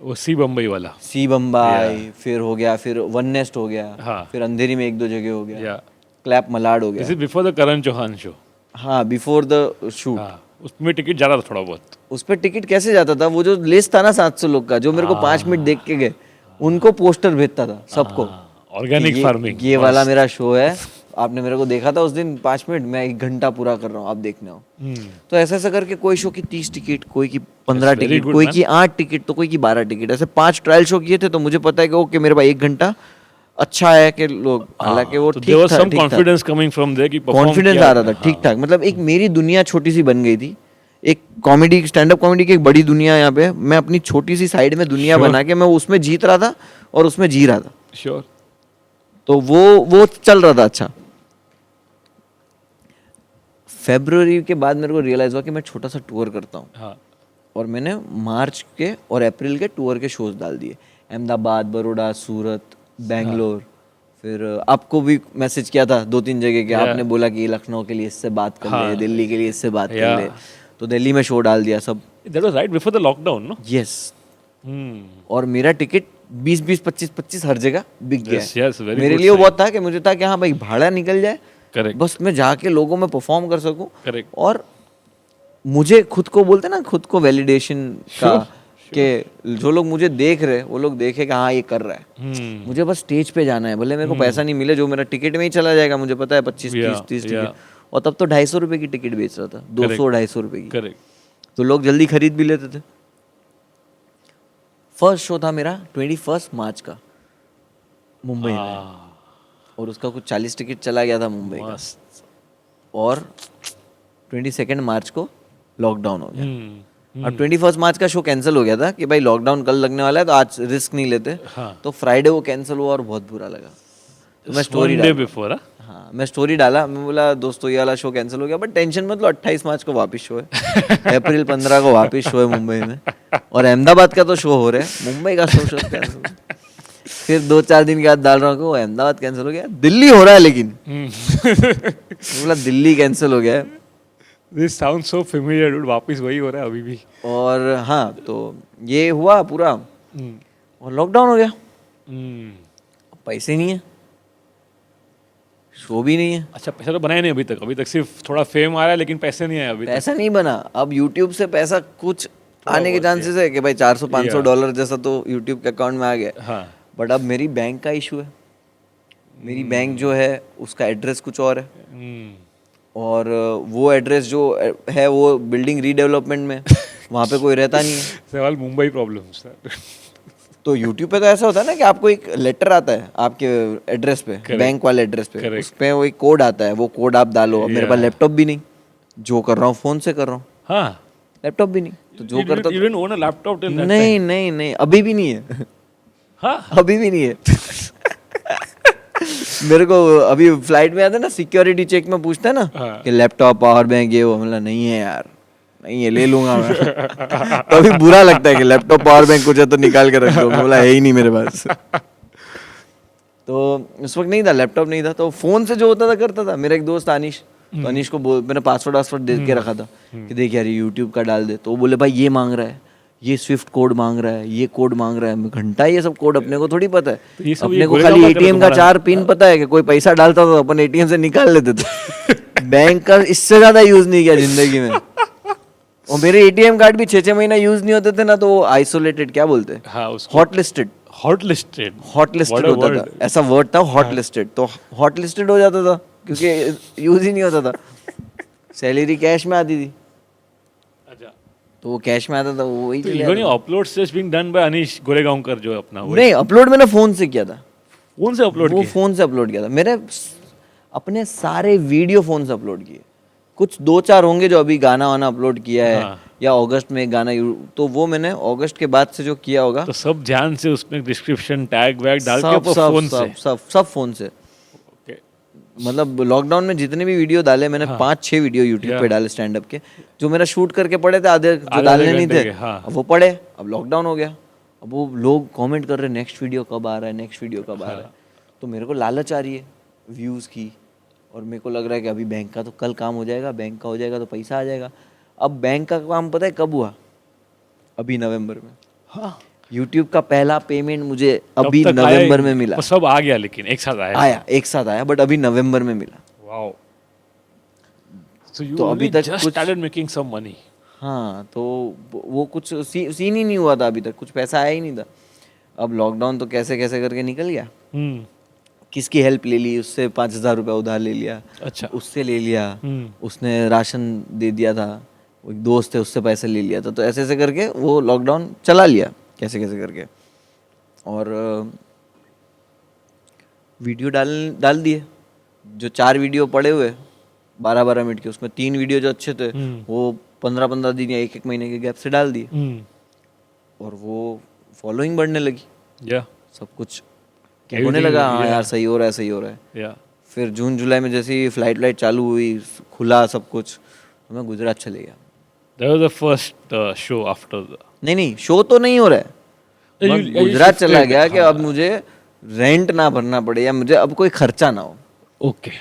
वो सी बम्बई वाला, सी बम्बई फिर हो गया, फिर वन नेस्ट हो गया, फिर अंधेरी में 1-2 जगह हो गया, क्लैप मलाड हो गया। This is before the Karan Chauhan show. हाँ, बिफोर द शूट। उसमें टिकट ज्यादा था थोड़ा बहुत। उस पर टिकट कैसे जाता था, वो जो लिस्ट था ना 700 लोग का, जो मेरे को 5 मिनट देख के गए, उनको पोस्टर भेजता था सबको, ऑर्गेनिक फार्मिंग, ये वाला मेरा शो है, आपने मेरे को देखा था उस दिन 5 मिनट, मैं 1 घंटा पूरा कर रहा हूँ, आप देखने आओ। तो ऐसे ऐसे करके कोई शो की 30 टिकट, कोई की 15 very टिकट, good, कोई man. की 8 टिकट, तो कोई की 12 टिकट, ऐसे 5 ट्रायल शो किए थे। तो मुझे पता है कि ओके मेरे भाई 1 घंटा अच्छा है कि लोग, हालांकि वो तो there was some ठीक था, confidence coming from there कि perform कॉन्फिडेंस किया आ रहा था आपने। ठीक ठाक। मतलब एक मेरी दुनिया छोटी सी बन गई थी, एक कॉमेडी, स्टैंड अप कॉमेडी की एक बड़ी दुनिया यहाँ पे, मैं अपनी छोटी सी साइड में दुनिया Sure. बना के मैं उसमें जीत रहा था और उसमें जी रहा था। Sure. तो वो चल रहा था अच्छा। फरवरी के बाद मेरे को रियलाइज हुआ कि मैं छोटा सा टूर करता हूँ, हाँ और मैंने मार्च के और अप्रैल के टूर के शोज डाल दिए, अहमदाबाद, बड़ौदा, सूरत, बेंगलोर। फिर आपको भी मैसेज किया था 2-3 जगह के, आपने बोला कि लखनऊ के लिए इससे बात कर ले, दिल्ली के लिए इससे बात कर ले, तो दिल्ली में शो डाल दिया सब। that was right before the lockdown, no? Yes, Hmm. और मेरा टिकट 20-20, 25-25 हर जगह बिक गया Yes, है। yes, very मेरे good लिए वो sign. बहुत था कि मुझे था कि हाँ भाई भाड़ा निकल जाए, Correct. बस मैं जाके लोगों में परफॉर्म कर सकूं, Correct. और मुझे खुद को बोलते ना, खुद को वैलिडेशन का, कि जो लोग मुझे देख रहे हैं वो लोग देखे कि हाँ ये कर रहा है। Hmm. मुझे बस स्टेज पे जाना है, भले मेरे को पैसा नहीं मिले, जो मेरा टिकट में ही चला जाएगा, मुझे पता है 25-30 yeah. टिकट, और तब तो 250 रुपए की टिकट बेच रहा था, 200-250 रुपए की, Correct. तो लोग जल्दी खरीद भी लेते थे। फर्स्ट शो था मेरा 21 मार्च का मुंबई में, और उसका कुछ 40 टिकट चला गया था मुंबई का, मस्त। और 22 मार्च को लॉकडाउन हो गया। Hmm. अब 21 मार्च का शो कैंसिल हो गया था कि भाई लॉकडाउन कल लगने वाला है, तो आज रिस्क नहीं लेते। हाँ। तो फ्राइडे वो कैंसिल हुआ और बहुत बुरा लगा। तो मैं स्टोरी One day डाला, before, हाँ? हाँ मैं स्टोरी डाला, मैं बोला दोस्तों ये वाला शो कैंसिल हो गया, बट टेंशन मत लो, 28 मार्च को वापस शो है, अप्रैल 15 को वापस शो है मुंबई में, और अहमदाबाद का तो शो हो रहा है, मुंबई का शो कैंसिल। फिर 2-4 दिन के बाद डाल रहा हूँ कि वो अहमदाबाद कैंसिल हो गया, दिल्ली हो रहा है लेकिन। बोला दिल्ली कैंसिल हो गया है। This sounds so familiar, dude. वापस वही हो रहा है अभी भी। और हाँ, तो ये हुआ पूरा, और लॉकडाउन हो गया, Hmm. पैसे नहीं है, शो भी नहीं है, अच्छा, पैसा तो बनाया नहीं अभी तक सिर्फ थोड़ा फेम आ रहा है, लेकिन पैसे नहीं आए अभी तक। पैसा नहीं बना। अब यूट्यूब से पैसा कुछ आने के चांसेस है कि भाई 400-500 डॉलर जैसा तो यूट्यूब के अकाउंट में आ गया, हाँ। बट अब मेरी बैंक का इशू है। मेरी बैंक जो है उसका एड्रेस कुछ और है, Hmm. और वो एड्रेस जो है वो बिल्डिंग रीडेवलपमेंट में, वहाँ पे कोई रहता नहीं है। सवाल मुंबई प्रॉब्लम्स। तो यूट्यूब पे तो ऐसा होता है ना कि आपको एक लेटर आता है आपके एड्रेस पे, बैंक वाले एड्रेस पे, Correct. उस पे वो एक कोड आता है, वो कोड आप डालो। अब मेरे पास लैपटॉप भी नहीं, जो कर रहा हूँ फोन से कर रहा हूँ, हाँ। लैपटॉप भी नहीं, तो जो करता You didn't own a laptop till that नहीं नहीं नहीं, अभी भी नहीं है। हाँ। अभी भी नहीं है। मेरे को अभी फ्लाइट में आता है ना, सिक्योरिटी चेक में पूछता है ना कि लैपटॉप, पावर बैंक, ये वो, मतलब नहीं है यार, नहीं है, ले लूंगा मैं। तो अभी बुरा लगता है कि लैपटॉप, पावर बैंक कुछ है तो निकाल के रख दो, मैं बोला है ही नहीं मेरे पास। तो उस वक्त नहीं था, लैपटॉप नहीं था, तो फोन से जो होता था करता था। मेरा एक दोस्त अनीश, तो अनीश को मैंने पासवर्ड दे के रखा था कि देख यार ये यूट्यूब का डाल दे, तो वो बोले भाई ये मांग रहा है, ये स्विफ्ट कोड मांग रहा है, ये कोड मांग रहा है। मैं घंटा ये सब कोड अपने को थोड़ी पता तो है, ये सब अपने ये को गोरेगांव खाली का एटीएम का तुम्हारा- 4 पिन पता है कि कोई पैसा डालता था तो अपन एटीएम से निकाल लेते थे। बैंक का इससे ज्यादा यूज नहीं किया जिंदगी में। और मेरे एटीएम कार्ड भी 6-6 महीना यूज नहीं होते थे ना, तो वो आइसोलेटेड, क्या बोलते हैं, हाँ, उसको हॉट लिस्टेड हॉट लिस्टेड होता था, ऐसा वर्ड था हॉट लिस्टेड। तो हॉट लिस्टेड हो जाता था क्योंकि यूज ही नहीं होता था। सैलरी कैश में आती थी, अच्छा, तो वो कैश में आता था, वो वही तो चले इवन जाता your uploads just being done by Anish Goregaonkar जो है अपना था। वो नहीं, अपलोड मैंने फोन से किया था, फोन से अपलोड वो किया। फोन से अपलोड किया था। मेरे अपने सारे वीडियो फोन से अपलोड किए, कुछ 2-4 होंगे जो अभी गाना वाना अपलोड किया है, हाँ। या अगस्त में एक गाना, तो वो मैंने अगस्त के बाद से जो किया होगा, तो सब ध्यान से उसमें डिस्क्रिप्शन टैग वैग डाल के सब वो सब फोन से। सब सब फोन से। Okay. मतलब लॉकडाउन में जितने भी वीडियो डाले मैंने, 5-6 वीडियो यूट्यूब पे डाले स्टैंड अप के, जो मेरा शूट करके पड़े थे, आधे जो आधे डालने नहीं घंटे थे, के, हाँ। अब वो पड़े। अब लॉकडाउन हो गया, अब वो लोग कमेंट कर रहे हैं नेक्स्ट वीडियो कब आ रहा है, नेक्स्ट वीडियो कब आ रहा है। तो मेरे को लालच आ रही है व्यूज़ की, और मेरे को लग रहा है कि अभी बैंक का तो कल काम हो जाएगा, बैंक का हो जाएगा तो पैसा आ जाएगा। अब बैंक का काम पता है कब हुआ? अभी नवंबर में। हाँ, यूट्यूब का पहला पेमेंट मुझे तब अभी तक नवंबर आया- में मिला। वो सब आ गया, लेकिन एक साथ आया। एक साथ आया, बट अभी नवंबर में मिला। वाओ, सो यू तो अभी तक जस्ट कुछ- स्टार्टेड मेकिंग सम मनी। हाँ, तो वो कुछ सीन ही नहीं हुआ था, अभी तक कुछ पैसा आया ही नहीं था। अब लॉकडाउन तो कैसे कैसे करके निकल गया। किसकी हेल्प ले ली, उससे 5,000 रुपया उधार ले लिया, अच्छा उससे ले लिया, उसने राशन दे दिया था, वो एक दोस्त है उससे पैसे ले लिया था, तो ऐसे ऐसे करके वो लॉकडाउन चला लिया कैसे कैसे करके। और वीडियो डाल दिए, जो 4 वीडियो पड़े हुए 12-12 मिनट के, उसमें 3 वीडियो जो अच्छे थे वो 15-15 दिन या 1-1 महीने के गैप से डाल दिए, और वो फॉलोइंग बढ़ने लगी, या सब कुछ होने लगा, हाँ यार सही हो रहा है, सही हो रहा है। या फिर जून जुलाई में जैसे ही फ्लाइट चालू हुई, खुला सब कुछ, तो मैं गुजरात चले गया। that was the first show after the नहीं शो तो नहीं हो रहा है, मैं गुजरात चला गया कि अब मुझे रेंट ना भरना पड़े या मुझे अब कोई खर्चा ना हो, okay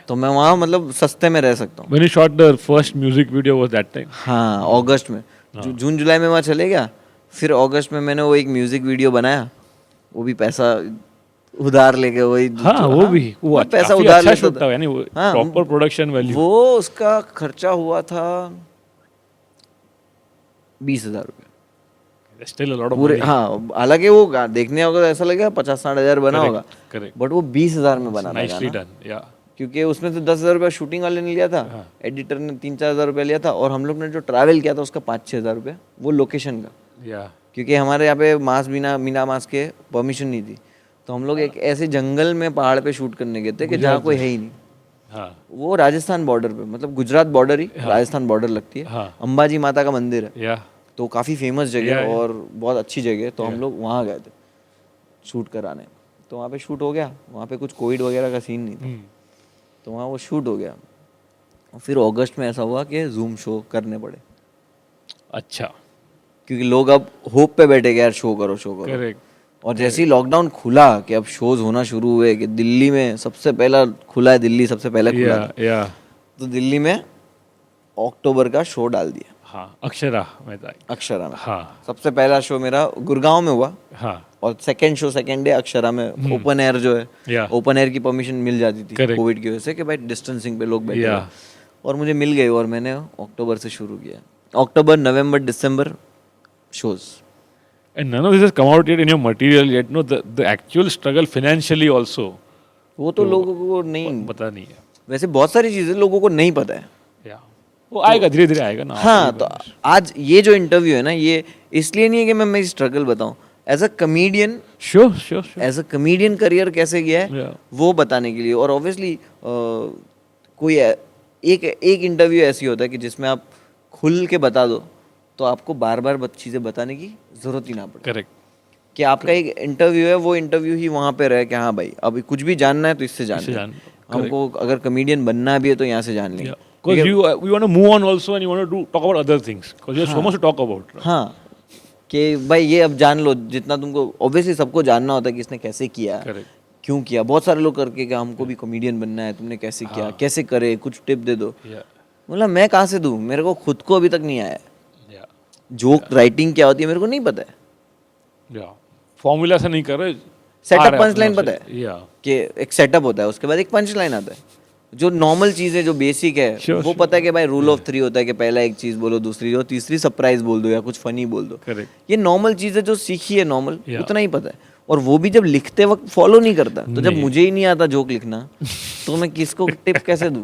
तो मैं वहाँ मतलब सस्ते में रह सकता हूँ। when you shot the first music video was that time? हाँ अगस्त में, जून जुलाई में वहाँ चले गया, फिर अगस्त में मैंने वो एक म्यूजिक वीडियो बनाया, वो भी पैसा उधार लेके, वही हाँ वो भी वो पैसा काफी उधार अच्छा लेता शूट था, यानी प्रॉपर प्रोडक्शन वैल्यू। वो उसका खर्चा हुआ था 20,000 रुपये स्टिल अ लॉट ऑफ पूरे। हाँ हालांकि वो देखने होगा तो ऐसा लगेगा 50-60 हज़ार बना होगा, करेक्ट, बट वो 20,000 में बना था नाइसली गाना, डन, या क्योंकि उसमें से 10,000 रुपया शूटिंग वाले ने लिया था, एडिटर ने 3-4 हज़ार रुपया लिया था, और हम लोग ने जो ट्रैवल किया था उसका 5-6 हज़ार रुपया वो लोकेशन का, या क्योंकि हमारे यहाँ पे मीना मास के परमिशन नहीं थी, तो हम लोग एक ऐसे जंगल में पहाड़ पे शूट करने गए थे कि जहाँ कोई है ही नहीं। हाँ वो राजस्थान बॉर्डर पे, मतलब गुजरात बॉर्डर ही राजस्थान बॉर्डर लगती है, हाँ। अंबाजी माता का मंदिर है, या तो काफ़ी फेमस जगह है और बहुत अच्छी जगह है, तो हम लोग वहाँ गए थे शूट कराने। तो वहाँ पे शूट हो गया, वहाँ पे कुछ कोविड वगैरह का सीन नहीं था, तो वहाँ वो शूट हो गया। और फिर अगस्त में ऐसा हुआ कि जूम शो करने पड़े, अच्छा, क्योंकि लोग अब होप पे बैठे कि यार शो करो करेक्ट, और जैसे ही लॉकडाउन खुला कि अब शोज होना शुरू हुए, कि दिल्ली में सबसे पहला खुला है, दिल्ली सबसे पहले खुला था, या तो दिल्ली में अक्टूबर का शो डाल दिया। हाँ अक्षरा में था, अक्षरा में, हाँ सबसे पहला शो मेरा गुड़गांव में हुआ, हाँ और सेकेंड डे अक्षरा में, ओपन एयर जो है, या ओपन एयर की परमिशन मिल जाती थी Correct. कोविड की वजह से कि भाई डिस्टेंसिंग पे लोग बैठे या हैं। और मुझे मिल गई, और मैंने अक्टूबर से शुरू किया, अक्टूबर नवंबर दिसंबर shows. and none of this has come out yet in your material yet, no, the actual struggle financially also वो तो लोगों को नहीं पता नहीं है, वैसे बहुत सारी चीजें लोगों को नहीं पता है, या वो आएगा धीरे धीरे आएगा ना। हाँ तो आज ये जो इंटरव्यू है ना, ये इसलिए नहीं है कि मैं मेरी स्ट्रगल बताऊं, as a comedian, sure as a comedian career कैसे गया है Yeah. वो बताने के लिए। और ऑब्वियसली कोई एक इंटरव्यू ऐसी होता है कि जिसमें आप खुल के बता दो, तो आपको बार बार चीज़ें बताने की ज़रूरत ही ना पड़े, करेक्ट, कि आपका एक इंटरव्यू है, वो इंटरव्यू ही वहाँ पे रहे कि हाँ भाई अभी कुछ भी जानना है तो इससे जान ले। हमको अगर कमेडियन बनना भी है तो यहाँ से जान लें। because you want to move on also and you want to talk about other things because you have so much to talk about, right? हाँ कि भाई ये अब जान लो जितना तुमको, ऑब्वियसली सबको जानना होता है कि इसने कैसे किया, Correct. क्यों किया। बहुत सारे लोग करके कि हमको भी कॉमेडियन बनना है, तुमने कैसे किया, कैसे करे, कुछ टिप दे दो। Yeah, बोला मैं कहाँ से दूँ, मेरे को खुद को अभी तक नहीं आया है। yeah, जोक राइटिंग क्या होती है मेरे को नहीं पता है, yeah. फॉर्मूला से नहीं कर रहे, सेटअप पंच लाइन पता है या कि एक सेटअप होता है, उसके बाद एक पंच लाइन आता है, जो नॉर्मल चीज़ है, जो बेसिक है Sure, वो पता है कि भाई रूल ऑफ 3 होता है कि पहला एक चीज़ बोलो, दूसरी और तीसरी सरप्राइज बोल दो या कुछ फनी बोल दो। करेक्ट, ये नॉर्मल चीज़ है जो सीखी है नॉर्मल, Yeah. उतना ही पता है। और वो भी जब लिखते वक्त फॉलो नहीं करता, तो जब मुझे ही नहीं आता जोक लिखना तो मैं किसको टिप कैसे दूँ।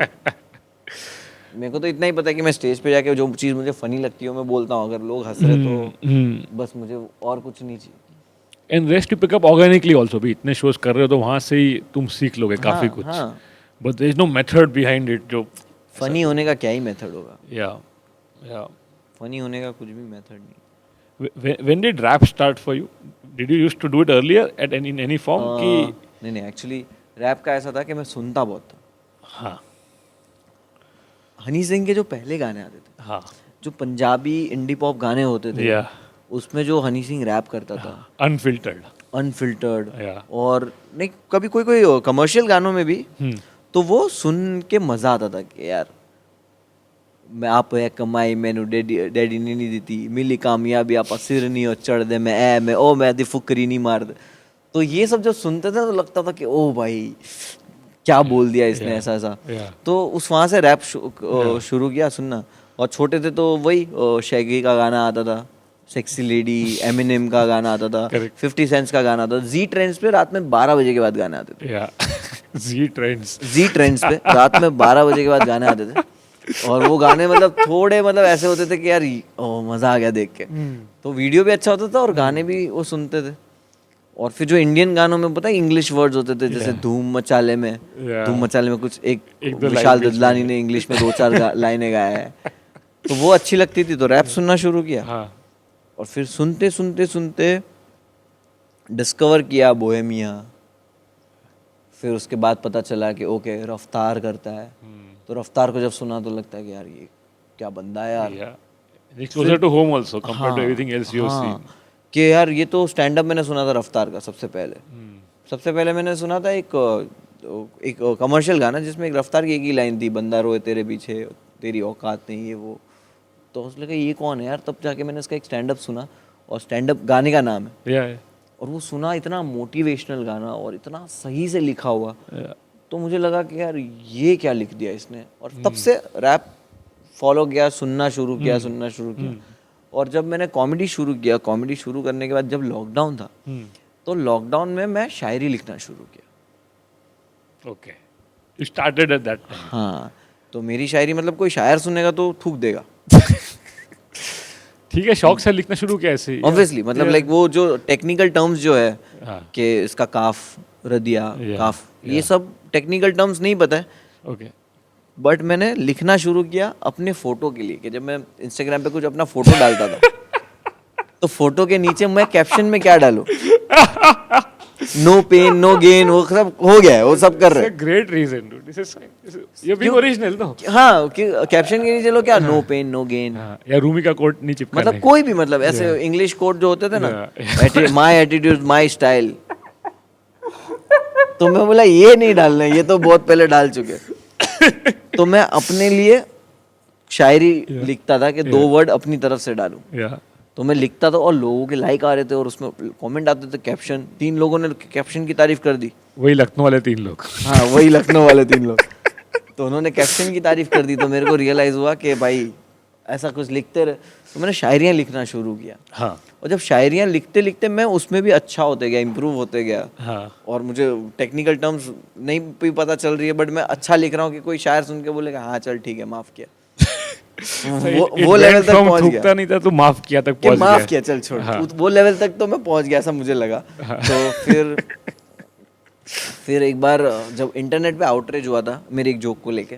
मेरे को तो इतना ही पता है कि मैं स्टेज पे जाके जो चीज़ मुझे फनी लगती है मैं बोलता हूँ, अगर लोग हंस रहे तो बस मुझे और कुछ नहीं चाहिए। And rest you pick up organically also भी, इतने शोज कर रहे हो तो वहाँ से ही तुम सीख लोगे काफी कुछ, हाँ। But there is no method behind it जो फनी होने का क्या ही मेथड होगा, या फनी होने का कुछ भी मेथड नहीं। When did rap start for you? Did you used to do it earlier at in any form कि नहीं एक्चुअली रैप का ऐसा था कि मैं सुनता बहुत था। हाँ हनी सिंह के जो पहले गाने आते थे, हाँ जो पंजाबी इंडी पॉप गाने होते थे, या उसमें जो हनी सिंह रैप करता था अनफिल्टर्ड, अनफिल्टर्ड, Yeah. और नहीं कभी कोई कमर्शियल गानों में भी, तो वो सुन के मजा आता था कि यार मैं आप है कमाई मैनू डैडी ने नहीं दी मिली कामयाबी आप सिर नहीं हो चढ़ दे मैं ओ मैं दी फुकरी नहीं मार दे। तो ये सब जब सुनते थे तो लगता था कि ओ भाई क्या बोल दिया इसने, ऐसा ऐसा। Yeah. तो उस वहाँ से रैप शुरू किया सुनना। और छोटे थे तो वही शैगी का गाना आता था, सेक्सी लेडी, एमिनेम का गाना आता था, Correct. 50 सेंट्स का गाना आता था। जी ट्रेंड्स पे रात में 12 बजे के बाद गाने आते थे। या जी ट्रेंड्स जी ट्रेंड्स पे रात में 12 बजे के बाद गाने आते थे, और वो गाने मतलब थोड़े मतलब ऐसे होते थे कि यार मज़ा आ गया देख के। तो वीडियो भी अच्छा होता था और गाने भी वो सुनते थे। और फिर जो इंडियन गानों में पता है इंग्लिश वर्ड्स होते थे, जैसे धूम मचाले में, धूम मचाले में कुछ एक दो विशाल line ददलानी ने इंग्लिश में 2-4 लाइनें गाया है, तो वो अच्छी लगती थी, तो रैप सुनना शुरू किया। हाँ और फिर सुनते सुनते सुनते डिस्कवर किया बोहेमिया। फिर उसके बाद पता चला कि ओके रफ्तार करता है, तो रफ्तार को जब सुना तो लगता है कि यार ये क्या बंदा है यार। या it's closer to home also compared to everything else you have हाँ, सीन। कि यार ये तो स्टैंड अप मैंने सुना था रफ्तार का सबसे पहले। सबसे पहले मैंने सुना था एक कमर्शियल गाना जिसमें एक रफ्तार की एक ही लाइन थी, बंदा रोए तेरे पीछे तेरी औकात नहीं, ये वो। तो उसने कहा ये कौन है यार, तब जाके मैंने इसका एक स्टैंड अप सुना, और स्टैंड अप गाने का नाम है। या और वो सुना, इतना मोटिवेशनल गाना और इतना सही से लिखा हुआ, तो मुझे लगा कि यार ये क्या लिख दिया इसने। और तब से रैप फॉलो किया, सुनना शुरू किया। और जब मैंने कॉमेडी शुरू किया, कॉमेडी शुरू करने के बाद जब लॉकडाउन था, तो लॉकडाउन में मैं शायरी लिखना शुरू किया। Okay you started at that time. हाँ, तो मेरी शायरी मतलब कोई शायर सुनेगा तो थूक देगा ठीक है, शौक से लिखना शुरू किया ऐसे। ऑब्वियसली, मतलब लाइक वो जो टेक्निकल टर्म्स जो है हाँ। कि इसका काफ, रदिया, Yeah, काफ, ये सब टेक्निकल टर्म्स नहीं पता है, ओके बट मैंने लिखना शुरू किया अपने फोटो के लिए। कि जब मैं इंस्टाग्राम पे कुछ अपना फोटो डालता था तो फोटो के नीचे मैं कैप्शन में क्या डालूं, नो पेन नो गेन, वो सब हो गया है, वो सब कर रहे हैं। Great reason dude, this is you being original no. हाँ, कि कैप्शन के नीचे लो क्या, नो पेन नो गेन, हाँ, या रूमी का कोट नहीं चिपकाने। मतलब कोई भी, मतलब ऐसे इंग्लिश कोड जो होते थे ना, माई एटीट्यूड माई स्टाइल, तो मैं बोला ये नहीं डालना, ये तो बहुत पहले डाल चुके। तो मैं अपने लिए शायरी लिखता था कि 2 वर्ड अपनी तरफ से डालूं। या तो मैं लिखता था और लोगों के लाइक आ रहे थे और उसमें कमेंट आते थे, कैप्शन 3 लोगों ने कैप्शन की तारीफ कर दी। वही लखनऊ वाले 3 लोग। हाँ, वही लखनऊ वाले 3 लोग, तो उन्होंने कैप्शन की तारीफ कर दी। तो मेरे को रियलाइज हुआ कि भाई ऐसा कुछ लिखते रहे, तो मैंने शायरियाँ लिखना शुरू किया। हाँ और जब शायरियाँ लिखते लिखते मैं उसमें भी अच्छा होते गया, इम्प्रूव होते गया। हाँ और मुझे टेक्निकल टर्म्स नहीं भी पता चल रही है, बट मैं अच्छा लिख रहा हूँ कि कोई शायर सुन के बोलेगा हाँ चल ठीक है, माफ किया। वो लेवल तक पहुंच गया, थूकता नहीं था तो माफ किया तक कि पहुंच गया। माफ किया चल छोड़। वो लेवल तक तो मैं पहुंच गया, ऐसा मुझे लगा। तो फिर एक बार जब इंटरनेट पे आउटरीच हुआ था मेरे एक जोक को लेके,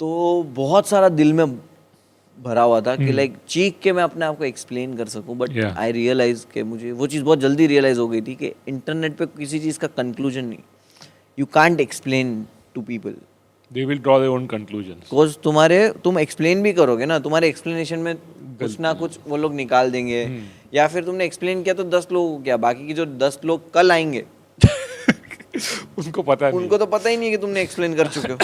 तो बहुत सारा दिल में भरा हुआ था कि लाइक चीख के मैं अपने आप को एक्सप्लेन कर सकूं, बट आई रियलाइज कि मुझे वो चीज़ बहुत जल्दी रियलाइज हो गई थी कि इंटरनेट पे किसी चीज़ का कंक्लूजन नहीं, you can't explain to people, they will draw their own conclusions. Because तुम एक्सप्लेन भी करोगे ना, तुम्हारे एक्सप्लेनेशन में कुछ ना कुछ वो लोग निकाल देंगे, या फिर तुमने एक्सप्लेन किया तो 10 लोग क्या, बाकी की जो 10 लोग कल आएंगे उनको पता नहीं, उनको तो पता ही नहीं कि तुमने एक्सप्लेन कर चुके हो।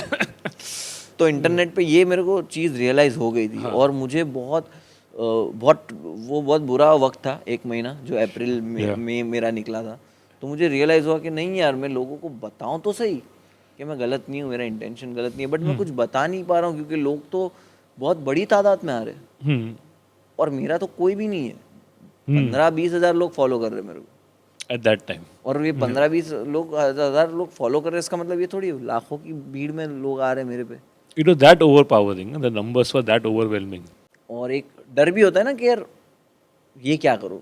तो इंटरनेट पे ये मेरे को चीज़ रियलाइज़ हो गई थी। और मुझे बहुत बुरा वक्त था, 1 महीना जो अप्रैल में मेरा निकला था। तो मुझे रियलाइज़ हुआ कि नहीं यार, मैं लोगों को बताऊं तो सही कि मैं गलत नहीं हूँ, मेरा इंटेंशन गलत नहीं है, बट मैं कुछ बता नहीं पा रहा हूँ क्योंकि लोग तो बहुत बड़ी तादाद में आ रहे हैं और मेरा तो कोई भी नहीं है। 15-20 हज़ार लोग फॉलो कर रहे हैं मेरे को एट दैट टाइम, और ये 15-20 लोग, 1000 लोग फॉलो कर रहे हैं, इसका मतलब ये थोड़ी लाखों की भीड़ में लोग आ रहे हैं मेरे पे। It was that overpowering, the numbers were that overwhelming. और एक डर भी होता है ना कि यार ये क्या करूँ,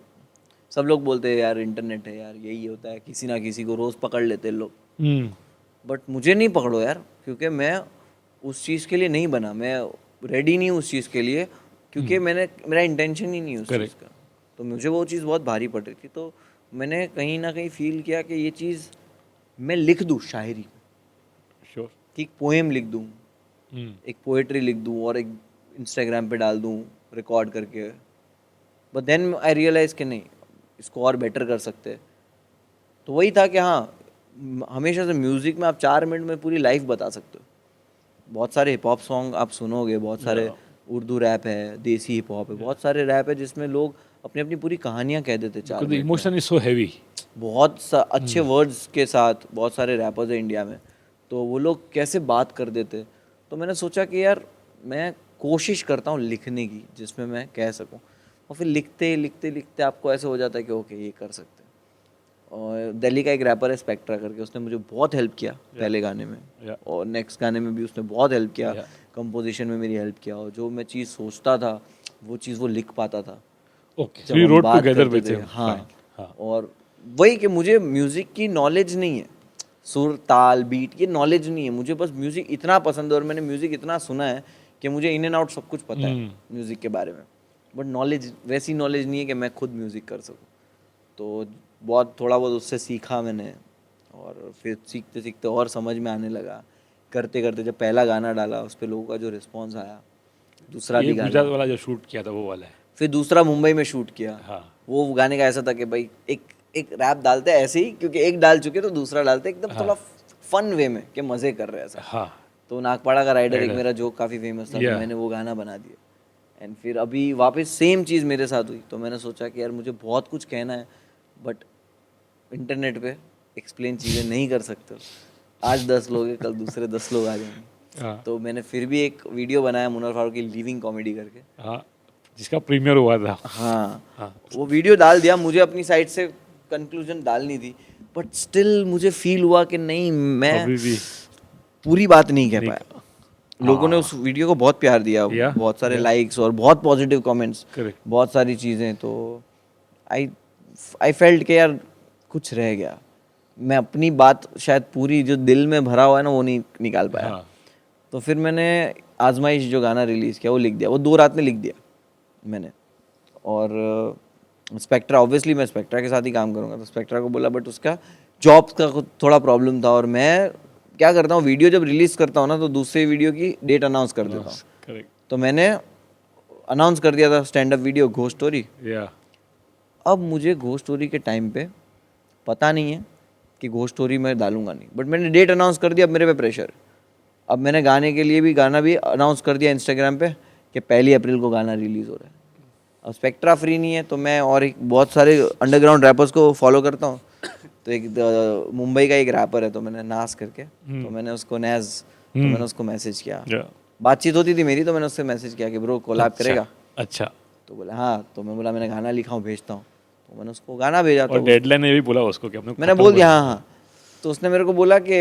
सब लोग बोलते हैं यार इंटरनेट है यार, यही होता है, किसी ना किसी को रोज़ पकड़ लेते हैं लोग, बट मुझे नहीं पकड़ो यार, क्योंकि मैं उस चीज़ के लिए नहीं बना, मैं रेडी नहीं हूँ उस चीज़ के लिए, क्योंकि मेरा इंटेंशन ही नहीं है उस चीज़ का। तो मुझे वो चीज़ बहुत भारी पड़ रही थी, तो मैंने कहीं ना कहीं फील किया कि ये चीज़ मैं लिख दूँ शायरी, श्योर, कि एक पोएम लिख दूँ, एक पोएट्री लिख दूँ और एक इंस्टाग्राम पे डाल दूँ रिकॉर्ड करके। बट देन आई रियलाइज़ कि नहीं, इसको और बेटर कर सकते। तो वही था कि हाँ, हमेशा से म्यूज़िक में आप 4 मिनट में पूरी लाइफ बता सकते हो। बहुत सारे हिप हॉप सॉन्ग आप सुनोगे, बहुत सारे उर्दू रैप है, देसी हिप हॉप है, बहुत सारे रैप है जिसमें लोग अपनी अपनी पूरी कहानियाँ कह देते 4 मिनट में। इमोशन इज सो हैवी, बहुत अच्छे वर्ड्स के साथ बहुत सारे रैपर्स हैं इंडिया में, तो वो लोग कैसे बात कर देते। तो मैंने सोचा कि यार मैं कोशिश करता हूँ लिखने की जिसमें मैं कह सकूँ। और फिर लिखते लिखते लिखते आपको ऐसे हो जाता है कि ओके ये कर सकते हैं। और दिल्ली का एक रैपर है स्पेक्ट्रा करके, उसने मुझे बहुत हेल्प किया पहले गाने में, और नेक्स्ट गाने में भी उसने बहुत हेल्प किया, कंपोजिशन में मेरी हेल्प किया, और जो मैं चीज़ सोचता था वो चीज़ वो लिख पाता था। जब हम बात करते थे। हाँ। और वही कि मुझे म्यूज़िक की नॉलेज नहीं है, सुर ताल बीट ये नॉलेज नहीं है मुझे, बस म्यूज़िक इतना पसंद है और मैंने म्यूज़िक इतना सुना है कि मुझे इन एंड आउट सब कुछ पता है म्यूज़िक के बारे में, बट नॉलेज वैसी नॉलेज नहीं है कि मैं खुद म्यूज़िक कर सकूँ। तो बहुत थोड़ा बहुत उससे सीखा मैंने, और फिर सीखते सीखते और समझ में आने लगा। करते करते जब पहला गाना डाला उस पर लोगों का जो रिस्पॉन्स आया, दूसरा भी गुजरात वाला जो शूट किया था वो वाला है, फिर दूसरा मुंबई में शूट किया। हाँ। वो गाने का ऐसा था कि भाई एक रैप डालते हैं ऐसे ही, क्योंकि एक डाल चुके तो दूसरा डालते एकदम थोड़ा फन वे में कि मज़े कर रहे हैं ऐसा। हाँ। तो नागपाड़ा का राइडर एक मेरा जो काफ़ी फेमस था, तो मैंने वो गाना बना दिया। एंड फिर अभी वापस सेम चीज़ मेरे साथ हुई, तो मैंने सोचा कि यार मुझे बहुत कुछ कहना है, बट इंटरनेट पे एक्सप्लेन चीज़ें नहीं कर सकते। आज 10 लोग हैं, कल दूसरे 10 लोग आ जाएंगे। तो मैंने फिर भी एक वीडियो बनाया मुनव्वर फारूक की लिविंग कॉमेडी करके, हाँ, जिसका प्रीमियर हुआ था। हाँ। वो वीडियो डाल दिया, मुझे अपनी साइड से कंक्लूजन डालनी थी, बट स्टिल मुझे फील हुआ कि नहीं, मैं अभी भी पूरी बात नहीं कह पाया। लोगों ने उस वीडियो को बहुत प्यार दिया, बहुत सारे लाइक्स और बहुत पॉजिटिव कमेंट्स, बहुत सारी चीज़ें। तो आई फेल्ट कि यार कुछ रह गया, मैं अपनी बात शायद पूरी जो दिल में भरा हुआ है ना वो नहीं निकाल पाया। तो फिर मैंने आजमाइश जो गाना रिलीज़ किया वो लिख दिया, वो 2 रात में लिख दिया मैंने। और स्पेक्ट्रा, ऑब्वियसली मैं स्पेक्ट्रा के साथ ही काम करूँगा, तो स्पेक्ट्रा को बोला, बट उसका जॉब का थोड़ा प्रॉब्लम था, और मैं क्या करता हूँ वीडियो जब रिलीज़ करता हूँ ना तो दूसरे वीडियो की डेट अनाउंस कर देता हूँ। तो मैंने अनाउंस कर दिया था stand up video ghost story. अब मुझे घोस्ट स्टोरी के टाइम पे पता नहीं है कि घोस्ट स्टोरी मैं डालूंगा नहीं, बट मैंने डेट अनाउंस कर दिया, अब मेरे पे प्रेशर। अब मैंने गाने के लिए भी गाना भी अनाउंस कर दिया इंस्टाग्राम पे कि 1 अप्रैल को गाना रिलीज़ हो रहा है। अब स्पेक्ट्रा फ्री नहीं है, तो मैं और एक बहुत सारे अंडरग्राउंड रैपर्स को फॉलो करता हूँ। तो एक मुंबई का एक रैपर है, तो मैंने नाज करके, तो मैंने उसको तो मैंने उसको मैसेज किया, बातचीत होती थी मेरी, तो मैंने उससे मैसेज किया कि ब्रो कोलैब करेगा। अच्छा। तो बोला हाँ, तो मैं बोला मैंने गाना लिखा हूँ, भेजता हूँ। तो मैंने उसको गाना भेजा, और डेडलाइन ने भी बोला उसको कि अपने मैंने बोल दिया हाँ। तो उसने मेरे को बोला कि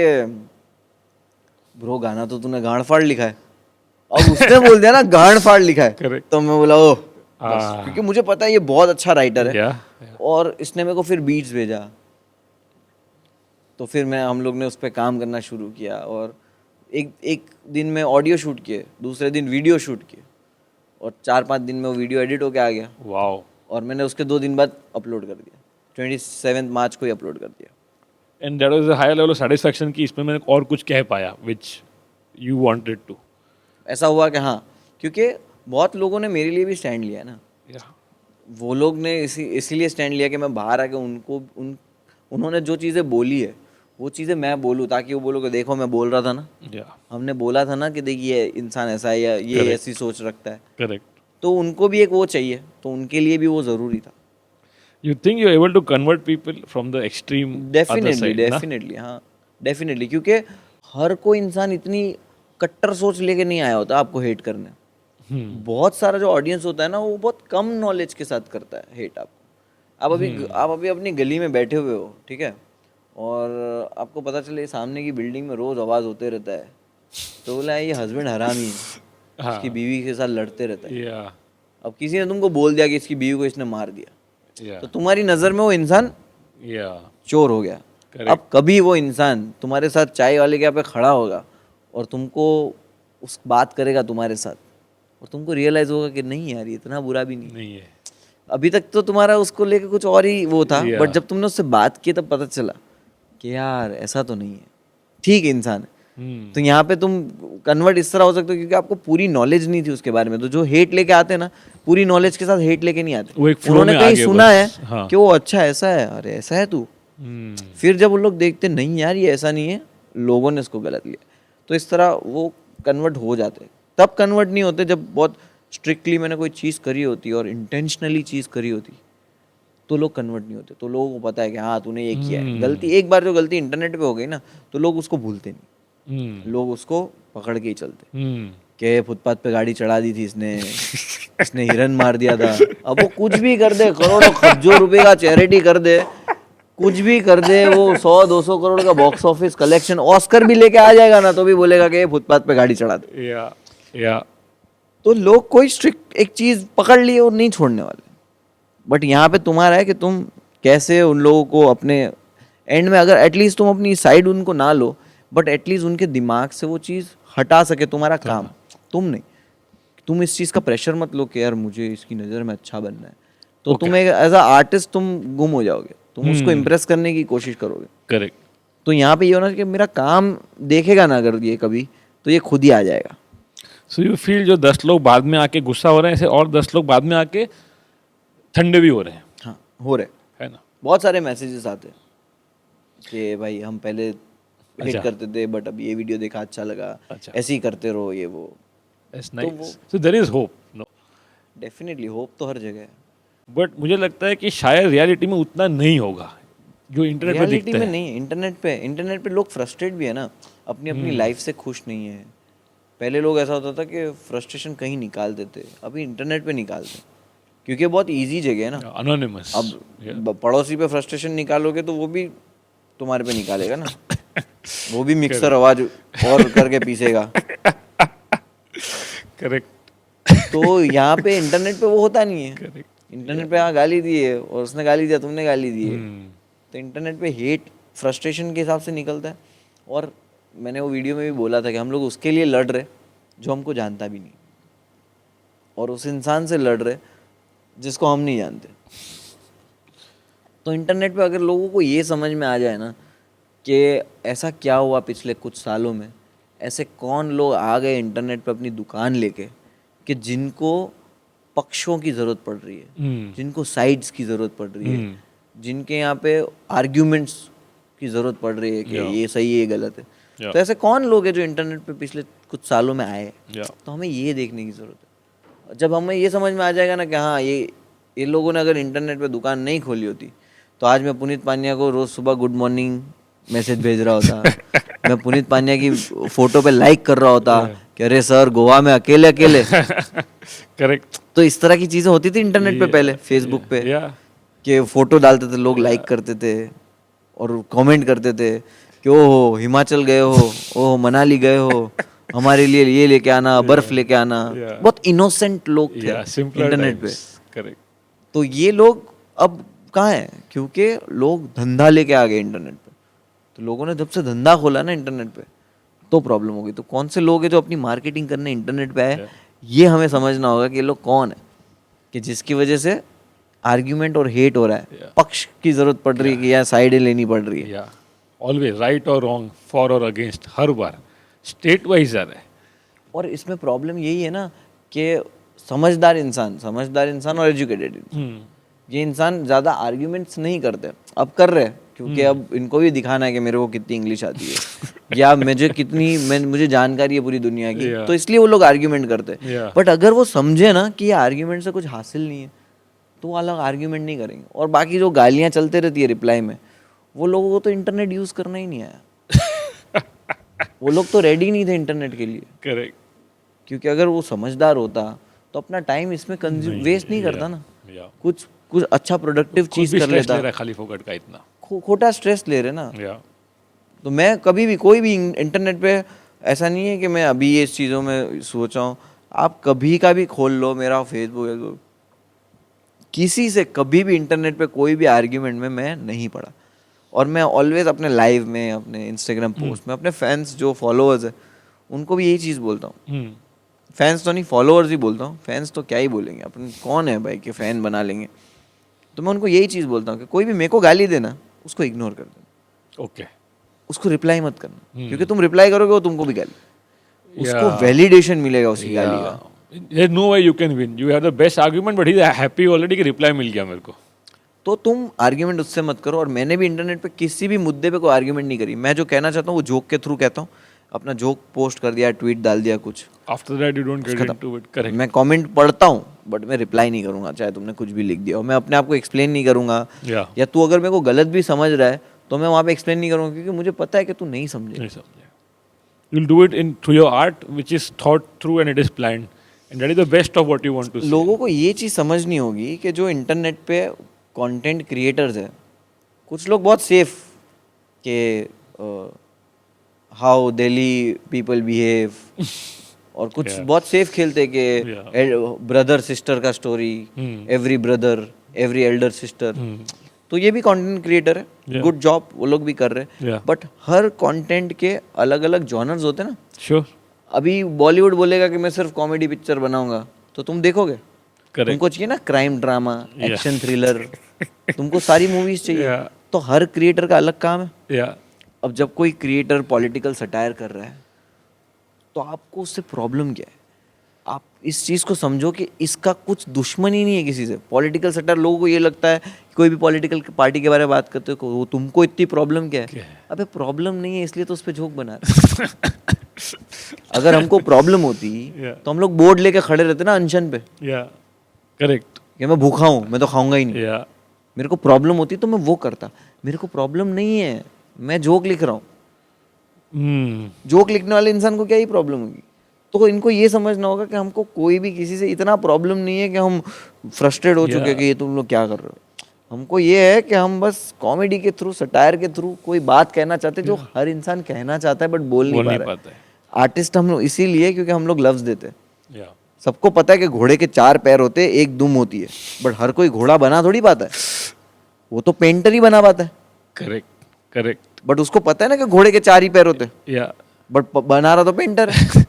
ब्रो गाना तो तूने गाड़ फाड़ लिखा है। अब उसने बोल दिया ना गाड़ फाड़ लिखा है, तो मैं बोला ओह, क्योंकि मुझे पता है ये बहुत अच्छा राइटर है। और इसने मेरे को फिर बीट्स भेजा, तो फिर हम लोग ने उस पर काम करना शुरू किया, और एक दिन में ऑडियो शूट किए, दूसरे दिन वीडियो शूट किए, और 4-5 दिन में वो वीडियो एडिट होके आ गया। वाओ। और मैंने उसके 2 दिन बाद अपलोड कर दिया, 27 मार्च को ही अपलोड कर दिया। And that was a high level of satisfaction कि इसमें मैंने और कुछ कह पाया व्हिच यू वांटेड टू। ऐसा हुआ कि हाँ, क्योंकि बहुत लोगों ने मेरे लिए भी स्टैंड लिया ना। वो लोग ने इसीलिए स्टैंड लिया कि मैं बाहर आके उन्होंने जो चीज़ें बोली है वो चीज़ें मैं बोलूँ, ताकि वो बोलो कि देखो मैं बोल रहा था ना, हमने बोला था ना कि देखिए इंसान ऐसा है या ये ऐसी सोच रखता है। करेक्ट। तो उनको भी एक वो चाहिए, तो उनके लिए भी वो ज़रूरी था। You think you're able to convert people from the extreme other side? Definitely हाँ, डेफिनेटली, क्योंकि हर कोई इंसान इतनी कट्टर सोच लेके नहीं आया होता आपको हेट करने। बहुत सारा जो ऑडियंस होता है ना वो बहुत कम नॉलेज के साथ करता है हेट आप अभी अपनी गली में बैठे हुए हो, ठीक है, और आपको पता चले सामने की बिल्डिंग में रोज आवाज होते रहता है, तो बोला ये हस्बैंड हरामी है, इसकी बीवी के साथ लड़ते रहता है। अब किसी ने तुमको बोल दिया कि इसकी बीवी को इसने मार दिया, तो तुम्हारी नजर में वो इंसान चोर हो गया। अब कभी वो इंसान तुम्हारे साथ चाय वाले के यहाँ पे खड़ा होगा और तुमको उस बात करेगा तुम्हारे साथ, और तुमको रियलाइज होगा कि नहीं यार ये इतना बुरा भी नहीं है। अभी तक तो तुम्हारा उसको लेके कुछ और ही वो था, बट जब तुमने उससे बात की तब पता चला कि यार ऐसा तो नहीं है, ठीक इंसान है। तो यहाँ पे तुम कन्वर्ट इस तरह हो सकते हो क्योंकि आपको पूरी नॉलेज नहीं थी उसके बारे में। तो जो हेट लेके आते हैं ना, पूरी नॉलेज के साथ हेट लेके नहीं आते। उन्होंने कहीं सुना है कि वो अच्छा ऐसा है, अरे ऐसा है तू, फिर जब वो लोग देखते नहीं यार ये ऐसा नहीं है, लोगों ने इसको गलत लिया, तो इस तरह वो कन्वर्ट हो जाते। तब कन्वर्ट नहीं होते जब बहुत स्ट्रिक्टली मैंने कोई चीज़ करी होती और इंटेंशनली चीज़ करी होती, तो लोग कन्वर्ट नहीं होते। तो लोगों को पता है कि हाँ तूने ये किया है गलती। एक बार जो गलती इंटरनेट पे हो गई ना, तो लोग उसको भूलते नहीं, लोग उसको पकड़ के ही चलते। कि फुटपाथ पे गाड़ी चढ़ा दी थी इसने हिरन मार दिया था। अब वो कुछ भी कर दे, करोड़ों खर्जों रुपए का चैरिटी कर दे, कुछ भी कर दे, वो 100-200 करोड़ का बॉक्स ऑफिस कलेक्शन, ऑस्कर भी लेके आ जाएगा ना, तो भी बोलेगा कि फुटपाथ पे गाड़ी चढ़ा दे। या तो लोग कोई स्ट्रिक्ट एक चीज पकड़ लिए और नहीं छोड़ने वाले। बट यहाँ पे तुम्हारा है कि तुम कैसे उन लोगों को अपने एंड में, अगर एटलीस्ट तुम अपनी साइड उनको ना लो, बट एटलीस्ट उनके दिमाग से वो चीज़ हटा सके तुम्हारा काम, तुम नहीं। तुम इस चीज़ का प्रेशर मत लो कि यार मुझे इसकी नज़र में अच्छा बनना है, तो तुम एक एज अ आर्टिस्ट तुम गुम हो जाओगे, तुम उसको इम्प्रेस करने की कोशिश करोगे। करेक्ट। तो यहाँ पे ये होना कि मेरा काम देखेगा ना अगर ये कभी, तो ये खुद ही आ जाएगा। सो यू फील जो 10 लोग बाद में आके गुस्सा हो रहे हैं, ऐसे और 10 लोग बाद में आके ठंडे भी हो रहे हैं। हाँ, हो रहे है ना। बहुत सारे मैसेजेस आते हैं कि भाई हम पहले हिट करते थे बट अब ये वीडियो देखा अच्छा लगा, ऐसे ही करते रहो ये वो। That's nice. So there is hope. No. Definitely hope तो हर जगह है, बट मुझे लगता है कि शायद रियलिटी में उतना नहीं होगा जो इंटरनेट पे रियलिटी दिखता में है। नहीं। इंटरनेट पे लोग फ्रस्ट्रेट भी है ना, अपनी अपनी लाइफ से खुश नहीं है। पहले लोग ऐसा होता था कि फ्रस्ट्रेशन कहीं निकाल देते, अभी इंटरनेट पे निकालते, क्योंकि बहुत इजी जगह है ना। Anonymous. अब पड़ोसी पे फ्रस्ट्रेशन निकालोगे तो वो भी तुम्हारे पे निकालेगा ना, वो भी मिक्सर आवाज और करके पीसेगा। करेक्ट। तो यहाँ पे इंटरनेट पे वो होता नहीं है। इंटरनेट पे हाँ गाली दी है और उसने गाली दिया, तुमने गाली दी है, तो इंटरनेट पे हेट फ्रस्ट्रेशन के हिसाब से निकलता है। और मैंने वो वीडियो में भी बोला था कि हम लोग उसके लिए लड़ रहे जो हमको जानता भी नहीं, और उस इंसान से लड़ रहे जिसको हम नहीं जानते। तो इंटरनेट पे अगर लोगों को ये समझ में आ जाए ना कि ऐसा क्या हुआ पिछले कुछ सालों में, ऐसे कौन लोग आ गए इंटरनेट पे अपनी दुकान लेके कि जिनको पक्षों की ज़रूरत पड़ रही है, जिनको साइड्स की ज़रूरत पड़ रही है, जिनके यहाँ पे आर्ग्यूमेंट्स की ज़रूरत पड़ रही है कि ये सही है ये गलत है। तो ऐसे कौन लोग हैं जो इंटरनेट पे पिछले कुछ सालों में आए। तो हमें ये देखने की ज़रूरत है। जब हमें ये समझ में आ जाएगा ना कि हाँ ये लोगों ने अगर इंटरनेट पे दुकान नहीं खोली होती तो आज मैं पुनीत पानिया को रोज़ सुबह गुड मॉर्निंग मैसेज भेज रहा होता, मैं पुनीत पानिया की फोटो पे लाइक कर रहा होता कि अरे सर गोवा में अकेले अकेले। करेक्ट। तो इस तरह की चीज़ें होती थी इंटरनेट पे पहले, फेसबुक पे कि फ़ोटो डालते थे लोग, लाइक करते थे और कमेंट करते थे कि ओहो हिमाचल गए हो, ओह मनाली गए हो, हमारे लिए ये लेके आना, बर्फ लेके आना। बहुत इनोसेंट लोग थे इंटरनेट पे। करेक्ट। तो ये लोग अब कहाँ हैं, क्योंकि लोग धंधा लेके आ गए इंटरनेट पे। तो लोगों ने जब से धंधा खोला ना इंटरनेट पे तो प्रॉब्लम हो गई। तो कौन से लोग हैं जो अपनी मार्केटिंग करने इंटरनेट पे आए, ये हमें समझना होगा कि ये लोग कौन है कि जिसकी वजह से आर्ग्यूमेंट और हेट हो रहा है, पक्ष की जरूरत पड़ रही है कि या साइडें लेनी पड़ रही है। ऑलवेज राइट और रॉन्ग, फॉर और अगेंस्ट, हर बार स्टेट वाइज जा रहा है। और इसमें प्रॉब्लम यही है ना कि समझदार इंसान और एजुकेटेड, ये इंसान ज़्यादा आर्ग्यूमेंट्स नहीं करते। अब कर रहे हैं क्योंकि अब इनको भी दिखाना है कि मेरे को कितनी इंग्लिश आती है या मुझे जानकारी है पूरी दुनिया की, तो इसलिए वो लोग आर्ग्यूमेंट करते हैं। बट अगर वो समझे ना कि ये आर्ग्यूमेंट से कुछ हासिल नहीं है तो वो अलग आर्ग्यूमेंट नहीं करेंगे। और बाकी जो गालियाँ चलते रहती है रिप्लाई में, वो लोगों को तो इंटरनेट यूज़ करना ही नहीं आया। वो लोग तो रेडी नहीं थे इंटरनेट के लिए। करेक्ट। क्योंकि अगर वो समझदार होता तो अपना टाइम इसमें वेस्ट नहीं करता ना, कुछ अच्छा प्रोडक्टिव चीज कर लेता। खाली फोकट का इतना खोटा स्ट्रेस ले रहे ना। तो मैं कभी भी कोई भी इंटरनेट पे ऐसा नहीं है कि मैं अभी ये इस चीज़ों में सोचा हूँ, आप कभी का भी खोल लो मेरा फेसबुक, किसी से कभी भी इंटरनेट पे कोई भी आर्ग्यूमेंट में मैं नहीं पड़ा। और मैं ऑलवेज अपने लाइव में, अपने इंस्टाग्राम पोस्ट में अपने फैंस जो फॉलोअर्स है उनको भी यही चीज़ बोलता हूँ। फैंस तो नहीं, फॉलोअर्स ही बोलता हूँ। फैंस तो क्या ही बोलेंगे, अपन कौन है भाई कि फ़ैन बना लेंगे। तो मैं उनको यही चीज़ बोलता हूँ कि कोई भी मेरे को गाली देना, उसको इग्नोर कर देना। ओके। उसको रिप्लाई मत करना, क्योंकि तुम रिप्लाई करोगे वो तुमको भी गाली, उसको वैलिडेशन मिलेगा उसकी गाली का। There's no way you can win. You have the best argument, but he's happy already कि रिप्लाई मिल गया मेरे को। तो तुम आर्ग्यूमेंट उससे मत करो। और मैंने भी इंटरनेट पे किसी भी मुद्दे पे कोई आर्ग्यूमेंट नहीं करी। मैं जो कहना चाहता हूँ वो जोक के थ्रू कहता हूँ, अपना जोक पोस्ट कर दिया, ट्वीट डाल दिया कुछ, after that you don't get into it. Correct. मैं कमेंट पढ़ता हूँ बट मैं रिप्लाई नहीं करूँगा, चाहे तुमने कुछ भी लिख दिया हो। मैं अपने आप को एक्सप्लेन नहीं करूँगा, या तू अगर मेरे को गलत भी समझ रहा है तो मैं वहाँ पे एक्सप्लेन नहीं करूँगा, क्योंकि मुझे पता है कि तू नहीं समझे। you'll do it in through your art, which is thought through and it is planned, and that is the best of what you want to see. लोगों को ये चीज़ समझनी होगी कि जो इंटरनेट पे कंटेंट क्रिएटर्स है, कुछ लोग बहुत सेफ कि हाउ दिल्ली पीपल बिहेव, और कुछ बहुत सेफ खेलते कि ब्रदर सिस्टर का story, every brother every Elder sister. तो ये भी कंटेंट क्रिएटर है, गुड जॉब, वो लोग भी कर रहे हैं. बट हर कंटेंट के अलग अलग जॉनर्स होते हैं ना. Sure. अभी बॉलीवुड बोलेगा कि मैं सिर्फ कॉमेडी पिक्चर बनाऊंगा, तो तुम देखोगे. Correct. तुमको चाहिए ना क्राइम ड्रामा, एक्शन थ्रिलर, तुमको सारी मूवीज चाहिए. तो हर क्रिएटर का अलग काम है. Yeah. अब जब कोई क्रिएटर पॉलिटिकल सटायर कर रहा है, तो आपको उससे प्रॉब्लम क्या है? आप इस चीज़ को समझो कि इसका कुछ दुश्मन ही नहीं है किसी से. पॉलिटिकल सटायर, लोगों को ये लगता है कि कोई भी पॉलिटिकल पार्टी के बारे में बात करते हो, वो तुमको इतनी प्रॉब्लम क्या है? अबे प्रॉब्लम नहीं है, इसलिए तो उस पर जोक बना रहे. अगर हमको प्रॉब्लम होती तो हम लोग बोर्ड लेके खड़े रहते ना अनशन पे. करेक्ट. कि मैं भूखा हूँ, मैं तो खाऊंगा ही नहीं. मेरे को प्रॉब्लम होती तो मैं वो करता. मेरे को प्रॉब्लम नहीं है, मैं जोक लिख रहा हूँ. जोक लिखने वाले इंसान को क्या ही प्रॉब्लम होगी? तो इनको ये समझना होगा कि हमको कोई भी किसी से इतना प्रॉब्लम नहीं है कि हम फ्रस्ट्रेट हो चुके हैं कि ये तुम लोग क्या कर रहे हो. हमको ये है कि हम बस कॉमेडी के थ्रू, सटायर के थ्रू कोई बात कहना चाहते हैं जो हर इंसान कहना चाहता है बट बोल नहीं पा रहा है. आर्टिस्ट हम लोग इसीलिए क्योंकि हम लोग लफ्ज देते हैं. सबको पता है कि घोड़े के 4 पैर होते हैं, एक दुम होती है, बट हर कोई घोड़ा बना थोड़ी पाता है. वो तो पेंटर ही बना पाता है. करेक्ट. बट उसको पता है ना कि घोड़े के 4 ही पैर होते हैं, बट बना रहा तो पेंटर है.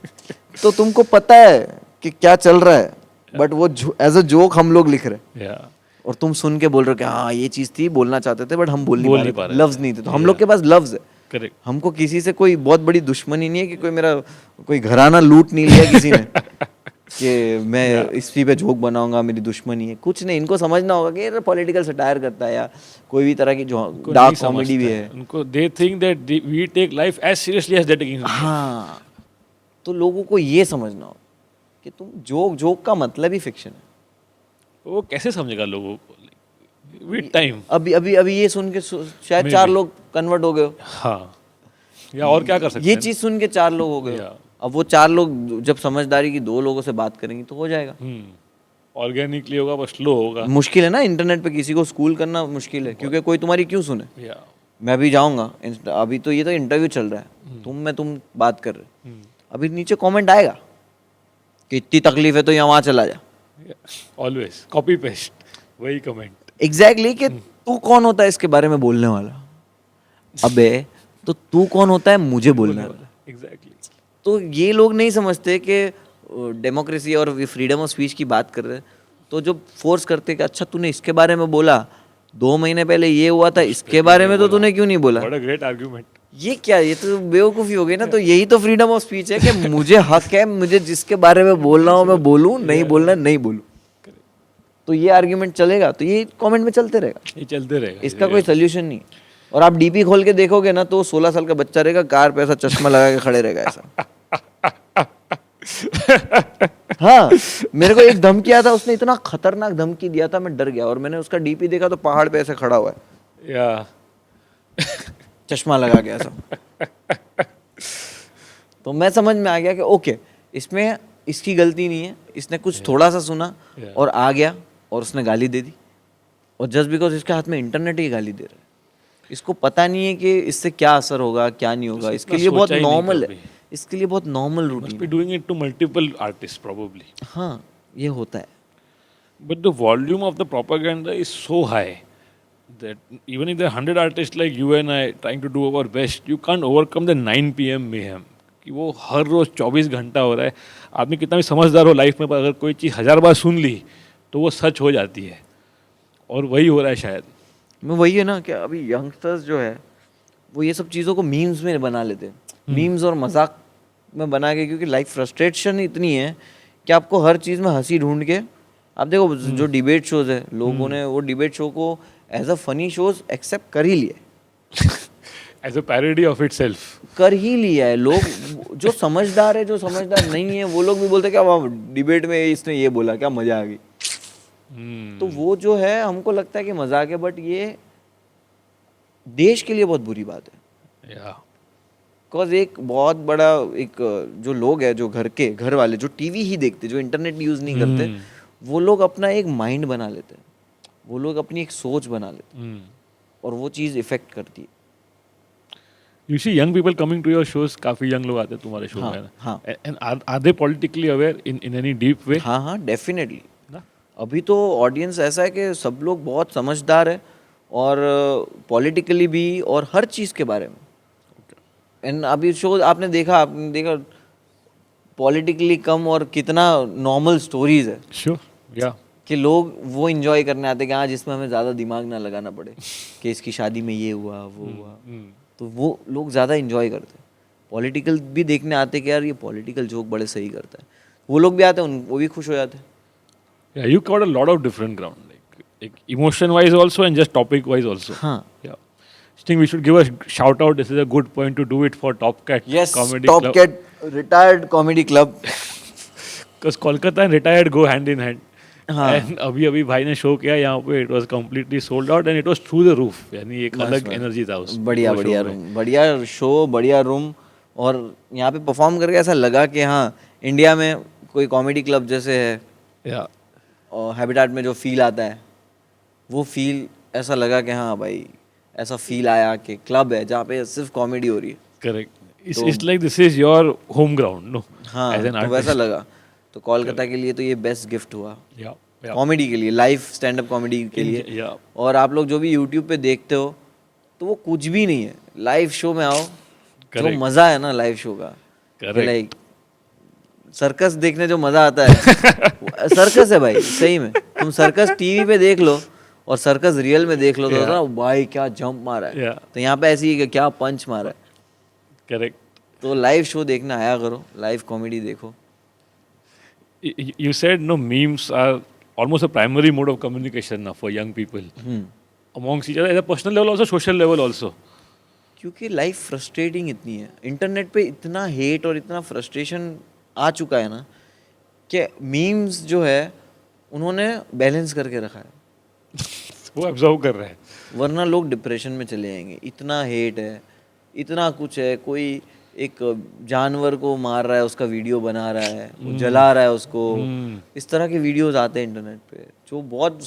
तो तुमको पता है कि क्या चल रहा है, बट वो एज अ जोक हम लोग लिख रहे हैं. और तुम सुन के बोल रहे हो कि हाँ ये चीज थी, बोलना चाहते थे बट हम बोल नहीं पा रहे, लफ्ज नहीं थे. तो हम लोग के पास लफ्ज है. करेक्ट. हमको किसी से कोई बहुत बड़ी दुश्मनी नहीं है कि कोई मेरा कोई घराना लूट नहीं लिया किसी ने कि मैं इसी पे जोक बनाऊंगा, मेरी दुश्मनी है. कुछ नहीं. इनको समझना होगा कि ये पॉलिटिकल सटायर करता है या कोई भी तरह की जो डार्क कॉमेडी भी है. उनको they think that we take life as seriously as that. हाँ, तो लोगों को ये समझना हो कि तुम जोक का मतलब ही फिक्शन है. वो कैसे समझेगा लोगों को विद टाइम? अभी ये सुन के शायद 4 लोग कन्वर्ट हो गए. हाँ, या और क्या कर सकते हैं. ये चीज सुन के 4 लोग हो गए. अब वो 4 लोग जब समझदारी की 2 लोगों से बात करेंगे तो हो जाएगा. ऑर्गेनिकली होगा, बस स्लो होगा. मुश्किल है ना इंटरनेट पे किसी को स्कूल करना मुश्किल है, क्योंकि कोई तुम्हारी क्यों सुने. मैं भी जाऊंगा, अभी तो ये तो इंटरव्यू चल रहा है, तुम बात कर रहे, अभी नीचे कमेंट आएगा कि इतनी तकलीफ है तो यहाँ वहाँ चला जा. ऑलवेज कॉपी पेस्ट वही कमेंट. एग्जैक्टली कि तू कौन होता है इसके बारे में बोलने वाला? अबे तो तू कौन होता है मुझे बोलने वाला? एग्जैक्टली. तो ये लोग नहीं समझते कि डेमोक्रेसी और फ्रीडम ऑफ स्पीच की बात कर रहे हैं, तो जो फोर्स करते कि अच्छा तूने इसके बारे में बोला, 2 महीने पहले ये हुआ था, इसके बारे में तो तूने क्यों नहीं बोला? What a great argument. ये क्या, ये तो बेवकूफ़ी हो गई ना. तो यही तो फ्रीडम ऑफ स्पीच है कि मुझे हक है, मुझे जिसके बारे में बोल रहा हूँ मैं बोलूँ, नहीं बोलना नहीं बोलूँ. तो ये आर्ग्यूमेंट चलेगा, तो ये कमेंट में चलते रहेगा. ये चलते रहेगा, इसका कोई सोल्यूशन नहीं. और आप डीपी खोल के देखोगे ना तो 16 साल का बच्चा रहेगा, कार पे ऐसा चश्मा लगा के खड़े रहेगा ऐसा. हाँ, मेरे को एक धमकी आया था, उसने इतना खतरनाक धमकी दिया था, मैं डर गया. और मैंने उसका डीपी देखा तो पहाड़ पे ऐसे खड़ा हुआ है, चश्मा लगा के ऐसा. तो मैं समझ में आ गया कि ओके, इसमें इसकी गलती नहीं है, इसने कुछ थोड़ा सा सुना और आ गया और उसने गाली दे दी. और जस्ट बिकॉज इसके हाथ में इंटरनेट ही गाली दे रहा है, इसको पता नहीं है कि इससे क्या असर होगा क्या नहीं होगा. इसके लिए बहुत नॉर्मल है, इसके लिए बहुत नॉर्मल रूटीन है. Doing it to multiple artist probably. हाँ, ये होता है. But the volume of the propaganda is so high that even if there are 100 artists like you and I trying to do our best, you can't overcome the 9 PM mayhem. कि वो हर रोज़ 24 घंटा हो रहा है. आदमी कितना भी समझदार हो लाइफ में, पर अगर कोई चीज़ 1000 बार सुन ली तो वो सच हो जाती है. और वही हो रहा है शायद. मैं वही है ना कि अभी यंगस्टर्स जो है वो ये सब चीज़ों को मीम्स में बना लेते हैं, मीम्स और मजाक में बना के, क्योंकि लाइफ फ्रस्ट्रेशन इतनी है कि आपको हर चीज़ में हंसी ढूंढ के. आप देखो जो डिबेट शोज है, लोगों ने वो डिबेट शो को as a funny shows accept कर ही लिया, as a parody of itself कर ही लिया है. लोग जो समझदार है, जो समझदार नहीं है, वो लोग भी बोलते क्या वाह डिबेट में इसने ये बोला, क्या मजा आ गई. तो वो जो है हमको लगता है कि मजाक है, बट ये देश के लिए बहुत बुरी बात है. बिकॉज एक बहुत बड़ा एक जो लोग है, जो घर वाले जो टीवी ही देखते, जो इंटरनेट यूज नहीं करते, वो लोग अपना एक माइंड बना लेते हैं, वो लोग अपनी एक सोच बना लेते हैं और वो चीज़ इफेक्ट करती है. You see young people coming to your shows, काफी young लोग आते हैं तुम्हारे शो में. हाँ. And are they politically aware in any deep way? हाँ, डेफिनेटली. ना? अभी तो ऑडियंस ऐसा है कि सब लोग बहुत समझदार है और पॉलिटिकली भी और हर चीज़ के बारे में. एंड अभी शो आपने देखा पॉलिटिकली कम और कितना नॉर्मल स्टोरीज है. Sure, yeah. कि लोग वो इंजॉय करने आते हैं कि हाँ, जिसमें हमें ज़्यादा दिमाग ना लगाना पड़े कि इसकी शादी में ये हुआ वो हुआ, तो वो लोग ज़्यादा इंजॉय करते हैं. पॉलिटिकल भी देखने आते हैं कि यार ये पॉलिटिकल जोक बड़े सही करता है, वो लोग भी आते हैं, वो भी खुश हो जाते हैं. Yeah, you covered a lot of different ground, like emotion wise also and just topic wise also. हाँ. Yeah. I think we should give a shout out. This is a good point to do it for Top Cat Yes, Comedy Top Club. Cat retired comedy club. Because Kolkata and retired go hand in hand. हाँ. And अभी भाई ने शो किया यहाँ पे, it was completely sold out and it was through the roof. यानी एक अलग एनर्जी था उस बढ़िया रूम, बढ़िया शो, बढ़िया रूम. और यहाँ पे परफॉर्म करके ऐसा लगा कि हाँ, इंडिया में कोई कॉमेडी क्लब जैसे है. Yeah. और हैबिटेट में जो फील आता है, वो फील ऐसा लगा कि हाँ भाई, ऐसा फील आया कि क्लब है जहाँ पे सिर्फ कॉमेडी हो रही है. Correct. It's like this is your home ground, no? हाँ, As an तो artist. वैसा लगा. तो कोलकाता के लिए तो ये बेस्ट गिफ्ट हुआ. Yeah. Yeah. कॉमेडी के लिए, लाइव स्टैंड अप कॉमेडी के लिए. Yeah. और आप लोग जो भी यूट्यूब पे देखते हो, तो वो कुछ भी नहीं है. लाइव शो में आओ, जो मजा है ना लाइव शो का, लाइक सर्कस देखने जो मजा आता है, सर्कस है भाई. सही में तुम सर्कस टीवी पे देख लो और सर्कस रियल में देख लो तो ना भाई क्या जंप मारा है. तो यहाँ पे ऐसी ही कि क्या पंच मारा है. करेक्ट. तो लाइव शो देखना आया करो, लाइव कॉमेडी देखो. You said no, memes are almost a primary mode of communication now for young people. Amongst each other, at a personal level also, social level also. क्योंकि लाइफ फ्रस्ट्रेटिंग इतनी है, इंटरनेट पे इतना हेट और इतना फ्रस्ट्रेशन आ चुका है ना कि मीम्स जो है उन्होंने बैलेंस करके रखा है. वो ऑब्जर्व कर रहे हैं. वरना लोग डिप्रेशन में चले जाएंगे. इतना हेट है, इतना कुछ है. कोई एक जानवर को मार रहा है, उसका वीडियो बना रहा है, वो जला रहा है उसको. इस तरह के वीडियोस आते हैं इंटरनेट पे जो बहुत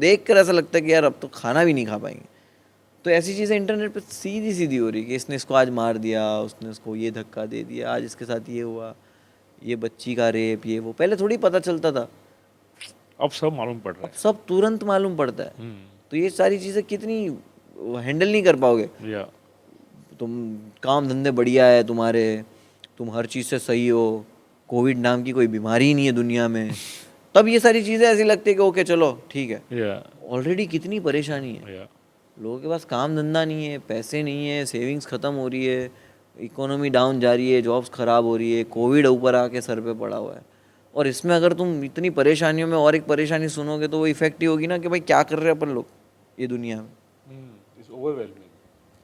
देख कर ऐसा लगता है कि यार अब तो खाना भी नहीं खा पाएंगे. तो ऐसी चीज़ें इंटरनेट पे सीधी सीधी हो रही कि इसने इसको आज मार दिया, उसने उसको ये धक्का दे दिया, आज इसके साथ ये हुआ, ये बच्ची का रेप, ये वो. पहले थोड़ी पता चलता था, अब सब मालूम पड़ रहा है. सब तुरंत मालूम पड़ता है. तो ये सारी चीज़ें कितनी हैंडल नहीं कर पाओगे. तुम काम धंधे बढ़िया है तुम्हारे, तुम हर चीज़ से सही हो, कोविड नाम की कोई बीमारी ही नहीं है दुनिया में, तब ये सारी चीज़ें ऐसी लगती है कि ओके चलो ठीक है. ऑलरेडी कितनी परेशानी है. लोगों के पास काम धंधा नहीं है, पैसे नहीं है, सेविंग्स ख़त्म हो रही है, इकोनॉमी डाउन जा रही है, जॉब्स ख़राब हो रही है, कोविड ऊपर आके सर पे पड़ा हुआ है. और इसमें अगर तुम इतनी परेशानियों में और एक परेशानी सुनोगे तो वो इफेक्ट ही होगी ना कि भाई क्या कर रहे हैं अपन लोग ये दुनिया में.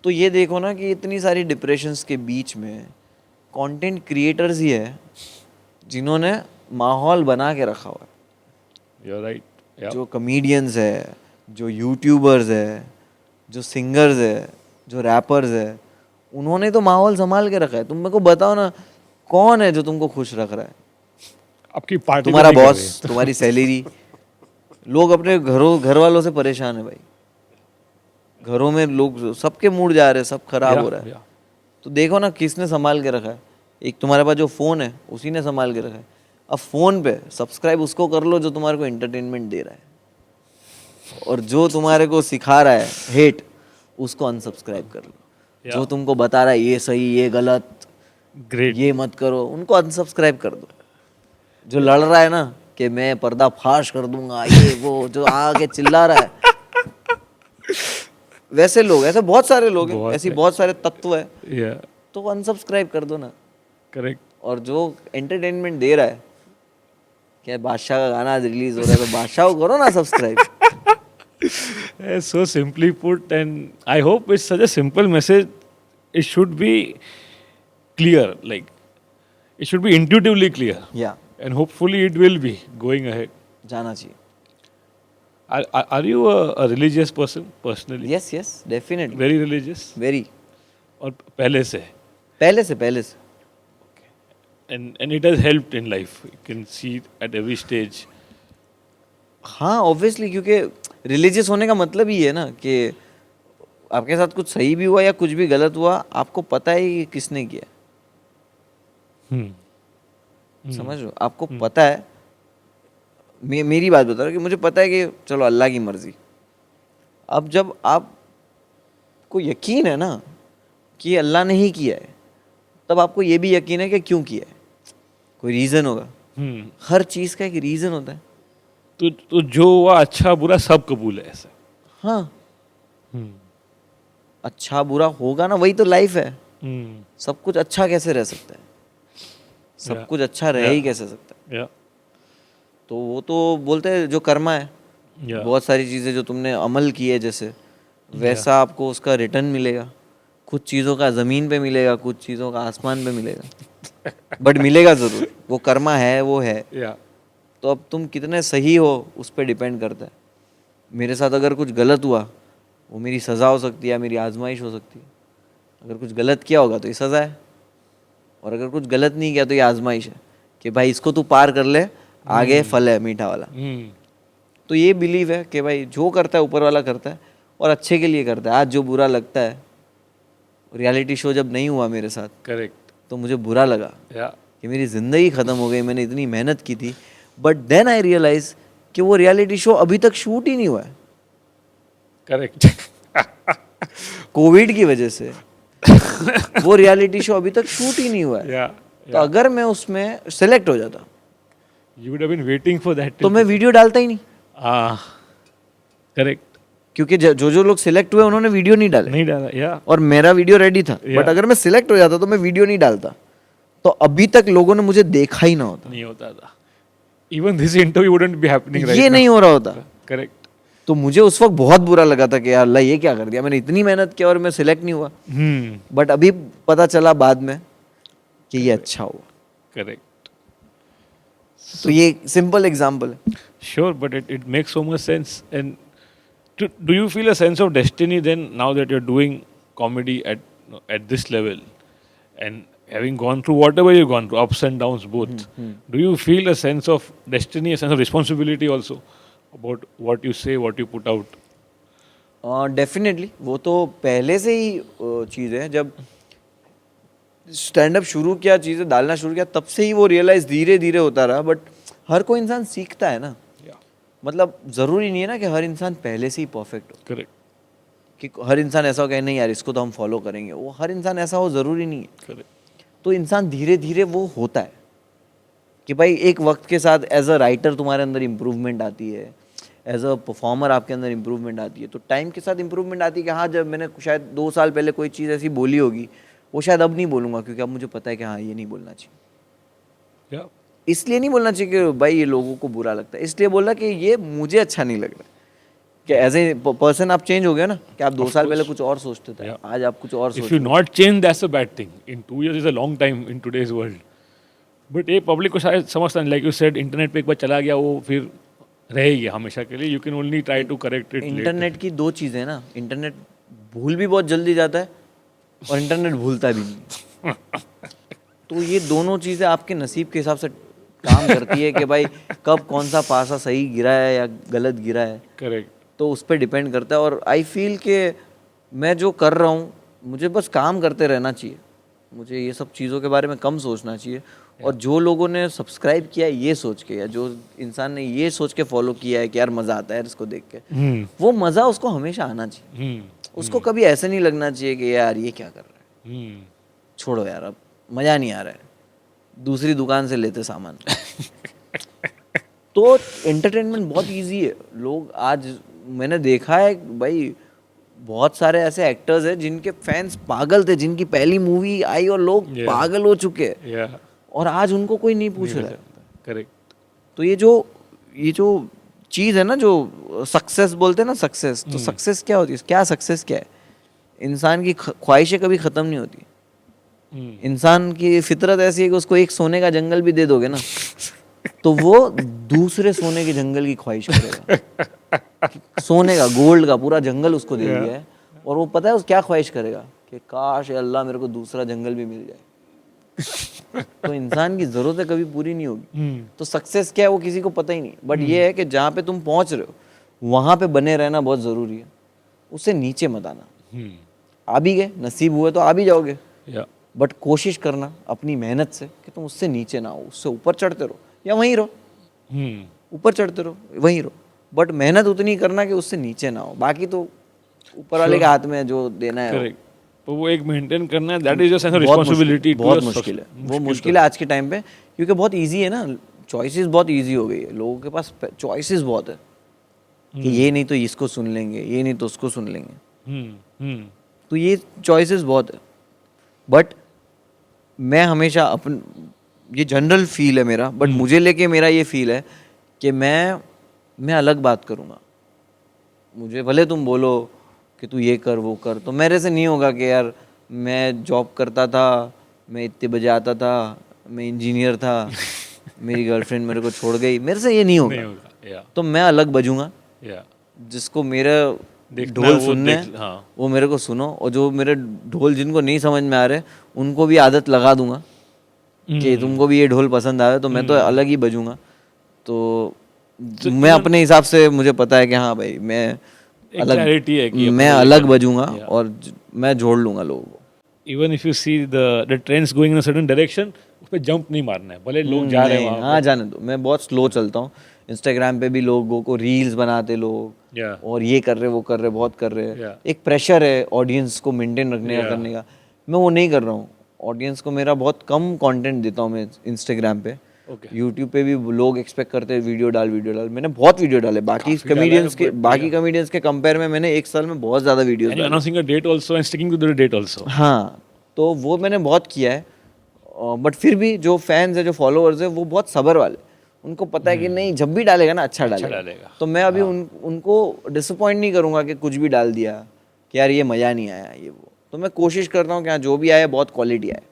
तो ये देखो ना कि इतनी सारी डिप्रेशंस के बीच में कंटेंट क्रिएटर्स ही है जिन्होंने माहौल बना के रखा हुआ है. You're right. Yeah. जो कॉमेडियंस है, जो यूट्यूबर्स है, जो सिंगर्स है, जो रैपर्स है, उन्होंने तो माहौल संभाल के रखा है. तुम मेरे को बताओ ना कौन है जो तुमको खुश रख रहा है. आपकी पार्टी, तुम्हारा बॉस, तुम्हारी सैलरी. लोग अपने घर वालों से परेशान है भाई. घरों में लोग सबके मूड जा रहे हैं, सब खराब हो रहा है. तो देखो ना किसने संभाल के रखा है. एक तुम्हारे पास जो फ़ोन है उसी ने संभाल के रखा है. अब फ़ोन पे सब्सक्राइब उसको कर लो जो तुम्हारे को एंटरटेनमेंट दे रहा है, और जो तुम्हारे को सिखा रहा है हेट उसको अनसब्सक्राइब कर लो. जो तुमको बता रहा है ये सही ये गलत, ग्रेट, ये मत करो, उनको अनसब्सक्राइब कर दो. जो लड़ रहा है ना कि मैं पर्दा फाश कर दूंगा, ये वो जो आके चिल्ला रहा है, वैसे लोग, ऐसे बहुत सारे लोग हैं, ऐसी बहुत सारे तत्व है. तो अनसब्सक्राइब कर दो ना. करेक्ट. और जो एंटरटेनमेंट दे रहा है, क्या बादशाह का गाना आज रिलीज हो रहा है तो बादशाह को करो ना subscribe. So simply put, and I hope it's such a simple message. It should be clear, like it should be intuitively clear. Yeah. And hopefully it will be going ahead. जाना चाहिए. Are you a religious person personally? Yes, definitely. Very religious? Very. और पहले से? पहले से and it has helped in life. You can see at every stage. हाँ ऑब्वियसली, क्योंकि रिलीजियस होने का मतलब ही है ना कि आपके साथ कुछ सही भी हुआ या कुछ भी गलत हुआ, आपको पता है कि किसने किया। समझ रहे हो, आपको पता है। मेरी बात बता रहा हूँ कि मुझे पता है कि चलो अल्लाह की मर्जी। अब जब आपको यकीन है ना कि अल्लाह ने ही किया है, तब आपको ये भी यकीन है कि क्यों किया है, कोई रीज़न होगा। हर चीज़ का एक रीज़न होता है। तो जो हुआ अच्छा बुरा सब कबूल है ऐसा। हाँ अच्छा बुरा होगा ना, वही तो लाइफ है। सब कुछ अच्छा कैसे रह सकता है, सब कुछ अच्छा रह ही कैसे सकता है। तो वो तो बोलते हैं जो कर्मा है, बहुत सारी चीज़ें जो तुमने अमल की है जैसे, वैसा आपको उसका रिटर्न मिलेगा। कुछ चीज़ों का ज़मीन पे मिलेगा, कुछ चीज़ों का आसमान पे मिलेगा, बट मिलेगा ज़रूर। वो कर्मा है, वो है। तो अब तुम कितने सही हो उस पर डिपेंड करता है। मेरे साथ अगर कुछ गलत हुआ, वो मेरी सज़ा हो सकती है, मेरी आजमाइश हो सकती है। अगर कुछ गलत किया होगा तो ये सज़ा है, और अगर कुछ गलत नहीं किया तो ये आजमाइश है कि भाई इसको तू पार कर ले, आगे फल है मीठा वाला। तो ये बिलीव है कि भाई जो करता है ऊपर वाला करता है और अच्छे के लिए करता है। आज जो बुरा लगता है, रियलिटी शो जब नहीं हुआ मेरे साथ, करेक्ट, तो मुझे बुरा लगा कि मेरी ज़िंदगी ख़त्म हो गई, मैंने इतनी मेहनत की थी। बट देन आई रियलाइज कि वो रियलिटी शो अभी तक शूट ही नहीं हुआ है। करेक्ट। कोविड की वजह से वो रियलिटी शो अभी तक शूट ही नहीं हुआ है। तो अगर मैं उसमें सेलेक्ट हो जाता, you would have been waiting for that, तो मैं वीडियो डालता ही नहीं। करेक्ट, क्योंकि जो लोग सिलेक्ट हुए उन्होंने वीडियो नहीं डाला, या और मेरा वीडियो रेडी था। बट अगर मैं सिलेक्ट हो जाता तो मैं वीडियो नहीं डालता, तो अभी तक लोगों ने मुझे देखा ही ना होता। नहीं होता था। Even this interview wouldn't be happening right now. ये नहीं हो रहा होता। करेक्ट। तो मुझे उस वक्त बहुत बुरा लगा था कि यार अल्लाह ये क्या कर दिया, मैंने इतनी मेहनत किया और मैं सिलेक्ट नहीं हुआ। बट अभी पता चला बाद में कि ये अच्छा हुआ। करेक्ट। तो ये सिंपल एग्जांपल है। Sure, but it makes so much sense. And do you feel a sense of destiny then, now that you're doing comedy at this level, and having gone through whatever you've gone through, ups and downs both, do you feel a sense of destiny, a sense of responsibility also about what you say, what you put out? Definitely वो तो पहले से ही चीज़ है। जब स्टैंड अप शुरू किया, चीज़ें डालना शुरू किया, तब से ही वो रियलाइज धीरे धीरे होता रहा। बट हर कोई इंसान सीखता है ना। मतलब ज़रूरी नहीं है ना कि हर इंसान पहले से ही परफेक्ट हो। करेक्ट। कि हर इंसान ऐसा हो, कहे नहीं यार इसको तो हम फॉलो करेंगे, वो हर इंसान ऐसा हो ज़रूरी नहीं है। करेक्ट। तो इंसान धीरे धीरे वो होता है कि भाई एक वक्त के साथ एज अ राइटर तुम्हारे अंदर इम्प्रूवमेंट आती है, एज अ परफॉर्मर आपके अंदर इम्प्रूवमेंट आती है। तो टाइम के साथ इम्प्रूवमेंट आती है कि हाँ, जब मैंने शायद 2 साल पहले कोई चीज़ ऐसी बोली होगी, वो शायद अब नहीं बोलूँगा, क्योंकि अब मुझे पता है कि हाँ ये नहीं बोलना चाहिए। इसलिए नहीं बोलना चाहिए कि भाई ये लोगों को बुरा लगता है, इसलिए बोला कि ये मुझे अच्छा नहीं लग रहा। कि एज ए पर्सन आप चेंज हो गए ना, कि आप 2 साल पहले कुछ और सोचते थे, आज आप कुछ और सोचते हैं। If you not change, that's a bad thing. In 2 years is a long time in today's world. But ये पब्लिक को शायद समझता नहीं, लाइक यू सेड, इंटरनेट पे एक बार चला गया वो फिर रहेगी हमेशा के लिए। You can only try to correct it. Internet की 2 चीज़ें ना, इंटरनेट भूल भी बहुत जल्दी जाता है और इंटरनेट भूलता भी नहीं। तो ये दोनों चीज़ें आपके नसीब के हिसाब से काम करती है कि भाई कब कौन सा पासा सही गिरा है या गलत गिरा है। करेक्ट। तो उस पर डिपेंड करता है। और आई फील कि मैं जो कर रहा हूँ, मुझे बस काम करते रहना चाहिए, मुझे ये सब चीज़ों के बारे में कम सोचना चाहिए। और जो लोगों ने सब्सक्राइब किया है ये सोच के, या जो इंसान ने ये सोच के फॉलो किया है कि यार मज़ा आता है इसको देख के, वो मज़ा उसको हमेशा आना चाहिए। उसको कभी ऐसे नहीं लगना चाहिए कि यार ये क्या कर रहा है, छोड़ो यार अब मज़ा नहीं आ रहा है, दूसरी दुकान से लेते सामान। तो एंटरटेनमेंट बहुत इजी है। लोग आज मैंने देखा है भाई, बहुत सारे ऐसे एक्टर्स हैं जिनके फैंस पागल थे, जिनकी पहली मूवी आई और लोग पागल हो चुके हैं, और आज उनको कोई नहीं पूछ रहा है। करेक्ट। तो ये जो चीज़ है ना, जो सक्सेस बोलते हैं ना, सक्सेस, तो सक्सेस क्या होती है, क्या सक्सेस क्या है? इंसान की ख्वाहिशें कभी ख़त्म नहीं होती। इंसान की फितरत ऐसी है कि उसको एक सोने का जंगल भी दे दोगे ना, तो वो दूसरे सोने के जंगल की ख्वाहिश करेगा। सोने का, गोल्ड का पूरा जंगल उसको दे दिया है, और वो पता है उस क्या ख्वाहिश करेगा, कि काश अल्लाह मेरे को दूसरा जंगल भी मिल जाए। तो इंसान की ज़रूरतें कभी पूरी नहीं होगी। तो सक्सेस क्या है वो किसी को पता ही नहीं, बट ये है कि जहाँ पे तुम पहुँच रहे हो वहाँ पे बने रहना बहुत ज़रूरी है, उससे नीचे मत आना। आ भी गए, नसीब हुए तो आ भी जाओगे, बट कोशिश करना अपनी मेहनत से कि तुम उससे नीचे ना हो, उससे ऊपर चढ़ते रहो या वहीं रहो, ऊपर चढ़ते रहो वहीं रहो, बट मेहनत उतनी करना कि उससे नीचे ना हो। बाकी तो ऊपर वाले के हाथ में है, जो देना है तो वो एक मेंटेन करना है, that is just a responsibility. बहुत मुश्किल है, वो मुश्किल है आज के टाइम पे, क्योंकि बहुत इजी है ना, चॉइसेस बहुत इजी हो गई है, लोगों के पास चॉइसेस बहुत है कि ये नहीं तो इसको सुन लेंगे, ये नहीं तो उसको सुन लेंगे, तो ये चॉइसेस बहुत है। बट मैं हमेशा ये जनरल फील है मेरा, बट मुझे लेके मेरा ये फील है कि मैं अलग बात करूँगा। मुझे भले तुम बोलो कि तू ये कर वो कर, तो मेरे से नहीं होगा कि यार मैं जॉब करता था, मैं इतने बजे आता था, मैं इंजीनियर था, मेरी गर्लफ्रेंड मेरे को छोड़ गई, मेरे से ये नहीं होगा। तो मैं अलग बजूंगा, जिसको मेरा ढोल सुनने वो मेरे को सुनो, और जो मेरे ढोल जिनको नहीं समझ में आ रहे उनको भी आदत लगा दूंगा कि तुमको भी ये ढोल पसंद आवे, तो मैं तो अलग ही बजूंगा। तो मैं अपने हिसाब से, मुझे पता है कि हाँ भाई मैं अलग बजूंगा और मैं जोड़ लूंगा लोगों को। Even if you see the trends going in a certain direction, उस पे जंप नहीं मारना है, भले लोग जा रहे हैं वहाँ। हाँ जाने दो, मैं बहुत स्लो चलता हूँ। इंस्टाग्राम पे भी लोगों को रील्स बनाते लोग, और ये कर रहे वो कर रहे, बहुत कर रहे हैं। एक प्रेशर है ऑडियंस को मेंटेन रखने का, करने का। मैं वो नहीं कर रहा हूँ। ऑडियंस को मेरा बहुत कम कंटेंट देता हूँ मैं इंस्टाग्राम पे। यूट्यूब पे भी लोग एक्सपेक्ट करते हैं वीडियो डाल। मैंने बहुत वीडियो डाले, बाकी कमेडियंस के कंपेयर में मैंने एक साल में बहुत ज्यादा वीडियोस डाले। Announcing a date also and sticking to the date also. हाँ, तो वो मैंने बहुत किया है। बट फिर भी जो फैंस है, जो फॉलोअर्स है, वो बहुत सब्र वाले, उनको पता है कि नहीं जब भी डालेगा ना अच्छा डालेगा। तो मैं अभी उनको डिसअपॉइंट नहीं करूंगा कि कुछ भी डाल दिया कि यार ये मजा नहीं आया ये वो। तो मैं कोशिश करता हूँ कि हाँ जो भी आया बहुत क्वालिटी आए।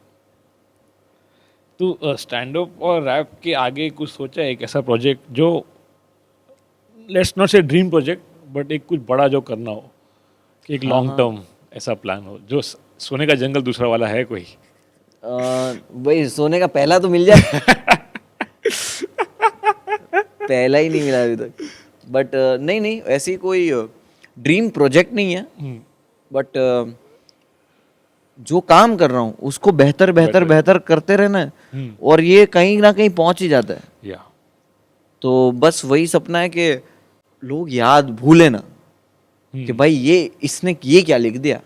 तो स्टैंड अप और रैप के आगे कुछ सोचा है, एक ऐसा प्रोजेक्ट जो लेट्स नॉट से ड्रीम प्रोजेक्ट, बट एक कुछ बड़ा जो करना हो, कि एक लॉन्ग टर्म ऐसा प्लान हो, जो सोने का जंगल दूसरा वाला है कोई? भाई सोने का पहला तो मिल जाए। पहला ही नहीं मिला अभी तक, बट नहीं ऐसी कोई ड्रीम प्रोजेक्ट नहीं है, बट जो काम कर रहा हूँ उसको बेहतर करते रहना है, और ये कहीं ना कहीं पहुंच ही जाता है। तो बस वही सपना है कि लोग याद भूले ना कि भाई इसने ये क्या लिख दिया,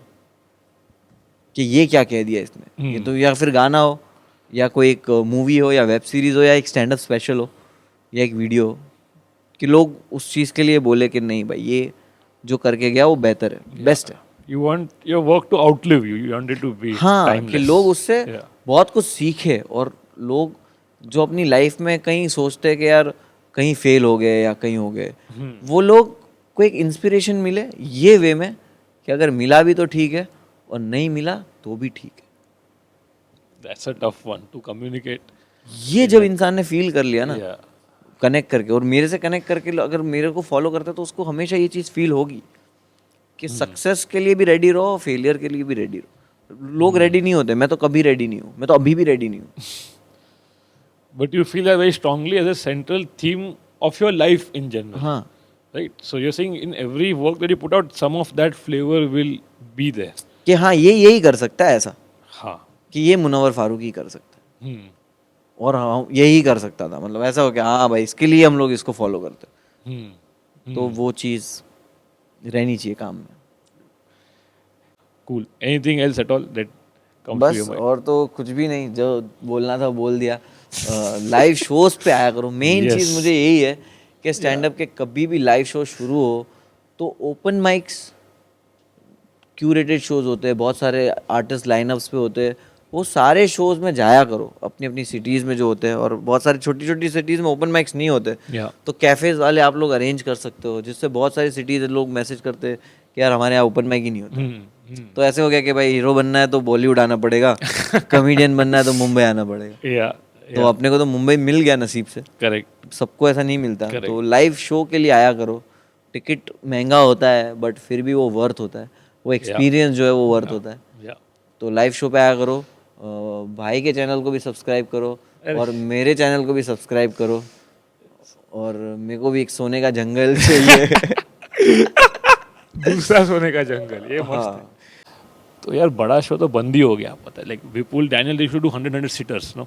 कि ये क्या कह दिया इसने। ये तो या फिर गाना हो, या कोई एक मूवी हो, या वेब सीरीज हो, या एक स्टैंड अप स्पेशल हो, या एक वीडियो हो, कि लोग उस चीज़ के लिए बोले कि नहीं भाई ये जो करके गया वो बेहतर है, बेस्ट है। You want your work to outlive you. You want it to be timeless. कि लोग उससे बहुत कुछ सीखे, और लोग जो अपनी लाइफ में कहीं सोचते हैं कि यार कहीं फेल हो गए या कहीं हो गए, वो लोग को एक इंस्पिरेशन मिले ये वे में कि अगर मिला भी तो ठीक है, और नहीं मिला तो भी ठीक है। That's a tough one to communicate. ये जब इंसान ने फील कर लिया ना, कनेक्ट करके, और मेरे से कनेक्ट करके अगर मेरे को फॉलो करता है, तो उसको हमेशा ये चीज़ फील होगी कि सक्सेस के लिए भी रेडी रहो, फेलियर के लिए भी रेडी रहो। लोग रेडी नहीं होते, मैं तो कभी रेडी नहीं हूँ, मैं तो अभी भी रेडी नहीं हूँ। But you feel that very strongly as a central theme of your life in general. हाँ, right. So you're saying in every work that you put out, some of that flavor will be there. कि हाँ यही कर सकता है ऐसा, हाँ, कि ये मुनव्वर फारूकी ही कर सकता है, और हाँ यही कर सकता था, मतलब ऐसा हो कि हाँ भाई इसके लिए हम लोग इसको फॉलो करते। तो वो चीज़ रहनी चाहिए काम में। Cool. Anything else at all that comes बस to your mind? और तो कुछ भी नहीं, जो बोलना था बोल दिया। लाइव शोज पे आया करो, मेन चीज़ मुझे यही है कि स्टैंड अप के कभी भी लाइव शो शुरू हो तो ओपन माइक्स, क्यूरेटेड शोज होते हैं, बहुत सारे आर्टिस्ट लाइनअप्स पे होते हैं, वो सारे शोज में जाया करो अपनी अपनी सिटीज़ में जो होते हैं, और बहुत सारी छोटी छोटी सिटीज़ में ओपन माइक्स नहीं होते, तो कैफ़ेज़ वाले आप लोग अरेंज कर सकते हो, जिससे बहुत सारी सिटीज़ लोग मैसेज करते हैं कि यार हमारे यहाँ ओपन माइक ही नहीं होता। तो ऐसे हो गया कि भाई हीरो बनना है तो बॉलीवुड आना पड़ेगा, कॉमेडियन बनना है तो मुंबई आना पड़ेगा। तो अपने को तो मुंबई मिल गया नसीब से। करेक्ट। सबको ऐसा नहीं मिलता। तो लाइव शो के लिए आया करो, टिकट महंगा होता है बट फिर भी वो वर्थ होता है, वो एक्सपीरियंस जो है वो वर्थ होता है। तो लाइव शो पे आया करो, भाई के चैनल को भी सब्सक्राइब करो और मेरे चैनल को भी सब्सक्राइब करो, और मेरे को भी एक सोने का जंगल चाहिए। दूसरा सोने का जंगल, ये मस्त है। तो यार बड़ा शो तो बंद ही हो गया, पता है, like Vipul Daniel they should do 100 seaters no,